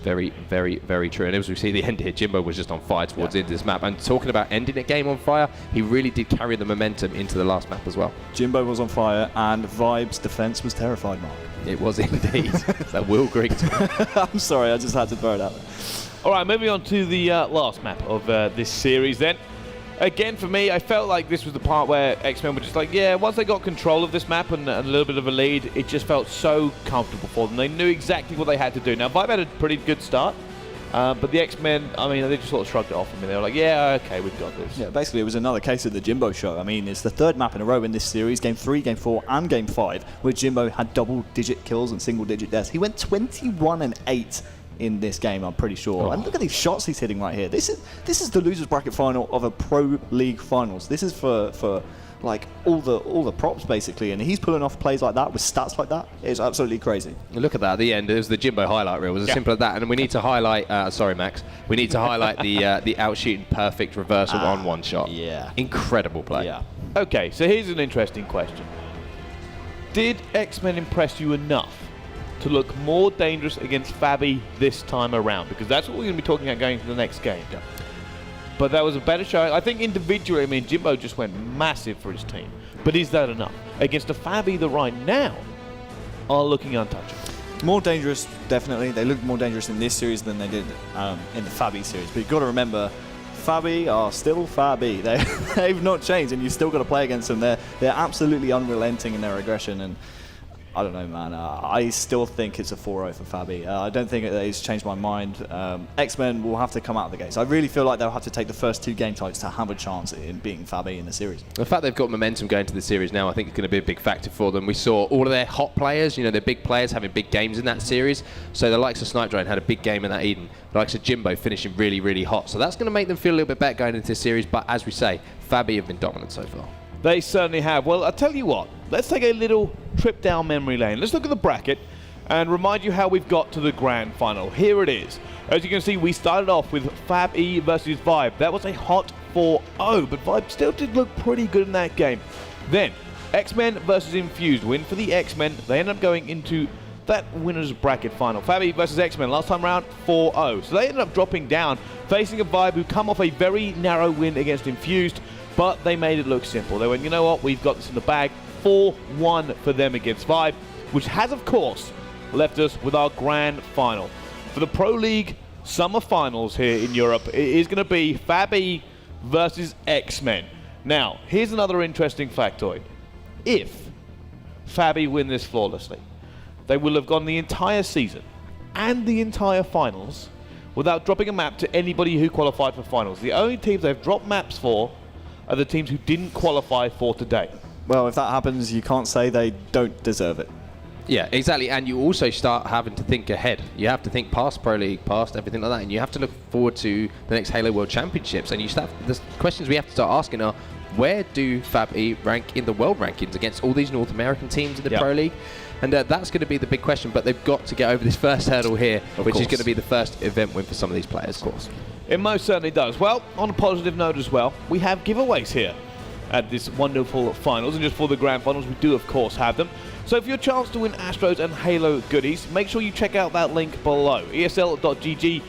Very, very, very true. And as we see the end here, Jimbo was just on fire towards the end of this map. And talking about ending a game on fire, he really did carry the momentum into the last map as well. Jimbo was on fire, and Vibe's defense was terrified, Mark. It was indeed. That Will Grigg. I'm sorry, I just had to throw it out there. All right, moving on to the last map of this series then. Again, for me, I felt like this was the part where Xmen were just like, yeah, once they got control of this map and a little bit of a lead, it just felt so comfortable for them. They knew exactly what they had to do. Now, Vibe had a pretty good start, but the Xmen, I mean, they just sort of shrugged it off. I mean, they were like, yeah, okay, we've got this. Yeah, basically, it was another case of the Jimbo show. I mean, it's the 3rd map in a row in this series, Game 3, Game 4, and Game 5, where Jimbo had double-digit kills and single-digit deaths. He went 21-8 in this game, I'm pretty sure. Oh. And look at these shots he's hitting right here. This is the losers bracket final of a pro league finals. This is for like all the props basically, and he's pulling off plays like that with stats like that. It's absolutely crazy. Look at that at the end. It was the Jimbo highlight reel. It was as simple as that. And we need to highlight. Sorry, Max. We need to highlight the outshooting perfect reversal on one shot. Yeah, incredible play. Yeah. Okay, so here's an interesting question. Did Xmen impress you enough to look more dangerous against FabE this time around? Because that's what we're going to be talking about going to the next game. Yeah. But that was a better show. I think individually, I mean, Jimbo just went massive for his team. But is that enough? Against a FabE that right now are looking untouchable. More dangerous, definitely. They looked more dangerous in this series than they did in the FabE series. But you've got to remember, Fabi are still Fabi. They've not changed, and you've still got to play against them. They're absolutely unrelenting in their aggression, and I don't know, man. I still think it's a 4-0 for Fabi. I don't think it's changed my mind. Xmen will have to come out of the gates. I really feel like they'll have to take the first 2 game types to have a chance in beating Fabi in the series. The fact they've got momentum going to the series now, I think, is going to be a big factor for them. We saw all of their hot players, their big players having big games in that series. So the likes of Snipedrone had a big game in that Eden. The likes of Jimbo finishing really, really hot. So that's going to make them feel a little bit better going into this series. But as we say, Fabi have been dominant so far. They certainly have. Well, I'll tell you what. Let's take a little trip down memory lane. Let's look at the bracket and remind you how we've got to the grand final. Here it is. As you can see, we started off with Fab E versus Vibe. That was a hot 4-0, but Vibe still did look pretty good in that game. Then, Xmen versus Infused. Win for the Xmen. They end up going into that winner's bracket final. Fab E versus Xmen. Last time round, 4-0. So they ended up dropping down, facing a Vibe who come off a very narrow win against Infused. But they made it look simple. They went, you know what, we've got this in the bag. 4-1 for them against Vibe, which has, of course, left us with our grand final. For the Pro League Summer Finals here in Europe, it is going to be Fabi versus Xmen. Now, here's another interesting factoid. If Fabi win this flawlessly, they will have gone the entire season and the entire finals without dropping a map to anybody who qualified for finals. The only teams they've dropped maps for are the teams who didn't qualify for today. Well, if that happens, you can't say they don't deserve it. Yeah, exactly. And you also start having to think ahead. You have to think past Pro League, past everything like that, and you have to look forward to the next Halo World Championships. And you start, the questions we have to start asking are, where do Fab E rank in the world rankings against all these North American teams in the Pro League? And that's going to be the big question, but they've got to get over this first hurdle here, which is going to be the first event win for some of these players. Of course. It most certainly does. Well, on a positive note as well, we have giveaways here at this wonderful finals, and just for the grand finals, we do, of course, have them. So for your chance to win Astros and Halo goodies, make sure you check out that link below, esl.gg/EU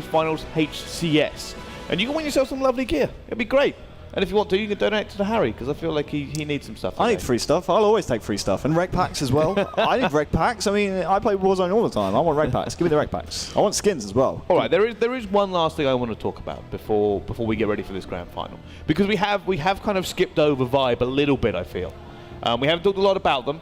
Finals HCS. And you can win yourself some lovely gear. It'd be great. And if you want to, you can donate to Harry, because I feel like he needs some stuff. I need free stuff. I'll always take free stuff. And rec packs as well. I need rec packs. I mean, I play Warzone all the time. I want rec packs. Give me the rec packs. I want skins as well. All right, there is one last thing I want to talk about before we get ready for this grand final. Because we have kind of skipped over Vibe a little bit, I feel. We haven't talked a lot about them.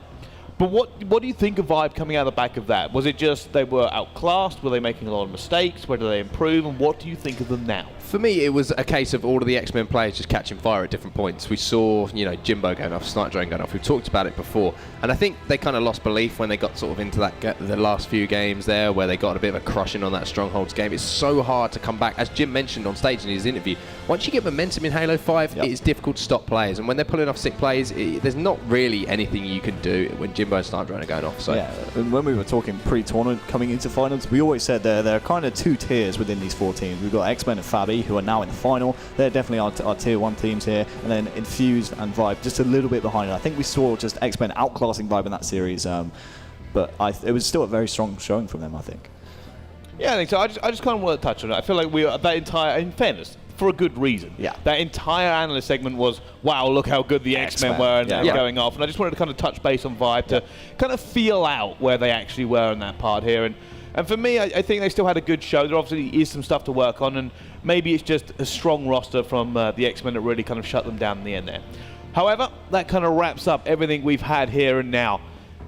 But what do you think of Vibe coming out of the back of that? Was it just they were outclassed? Were they making a lot of mistakes? Where do they improve? And what do you think of them now? For me, it was a case of all of the Xmen players just catching fire at different points. We saw, Jimbo going off, Snipedrone going off. We've talked about it before. And I think they kind of lost belief when they got sort of into the last few games there, where they got a bit of a crushing on that Strongholds game. It's so hard to come back. As Jim mentioned on stage in his interview, once you get momentum in Halo 5, it's difficult to stop players. And when they're pulling off sick plays, there's not really anything you can do when Jimbo and Snipedrone are going off. So. Yeah, and when we were talking pre-tournament coming into finals, we always said there are kind of 2 tiers within these 4 teams. We've got Xmen and Fabi, who are now in the final. They're definitely our tier 1 teams here, and then Infused and Vibe just a little bit behind it. I think we saw just Xmen outclassing Vibe in that series, but it was still a very strong showing from them, I think. Yeah, I think so. I just kind of want to touch on it. I feel like in fairness, for a good reason. Yeah. That entire analyst segment was, wow, look how good the Xmen were and going off. And I just wanted to kind of touch base on Vibe to kind of feel out where they actually were in that part here. And for me, I think they still had a good show. There obviously is some stuff to work on, and maybe it's just a strong roster from the Xmen that really kind of shut them down in the end there. However, that kind of wraps up everything we've had here and now.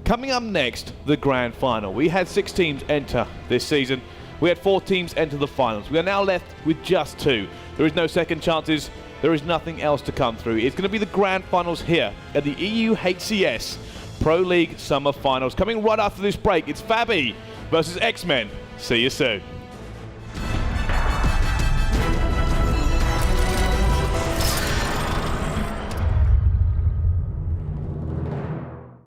Coming up next, the grand final. We had 6 teams enter this season. We had 4 teams enter the finals. We are now left with just 2. There is no second chances. There is nothing else to come through. It's going to be the grand finals here at the EU HCS Pro League Summer Finals. Coming right after this break, it's Fabi versus Xmen. See you soon.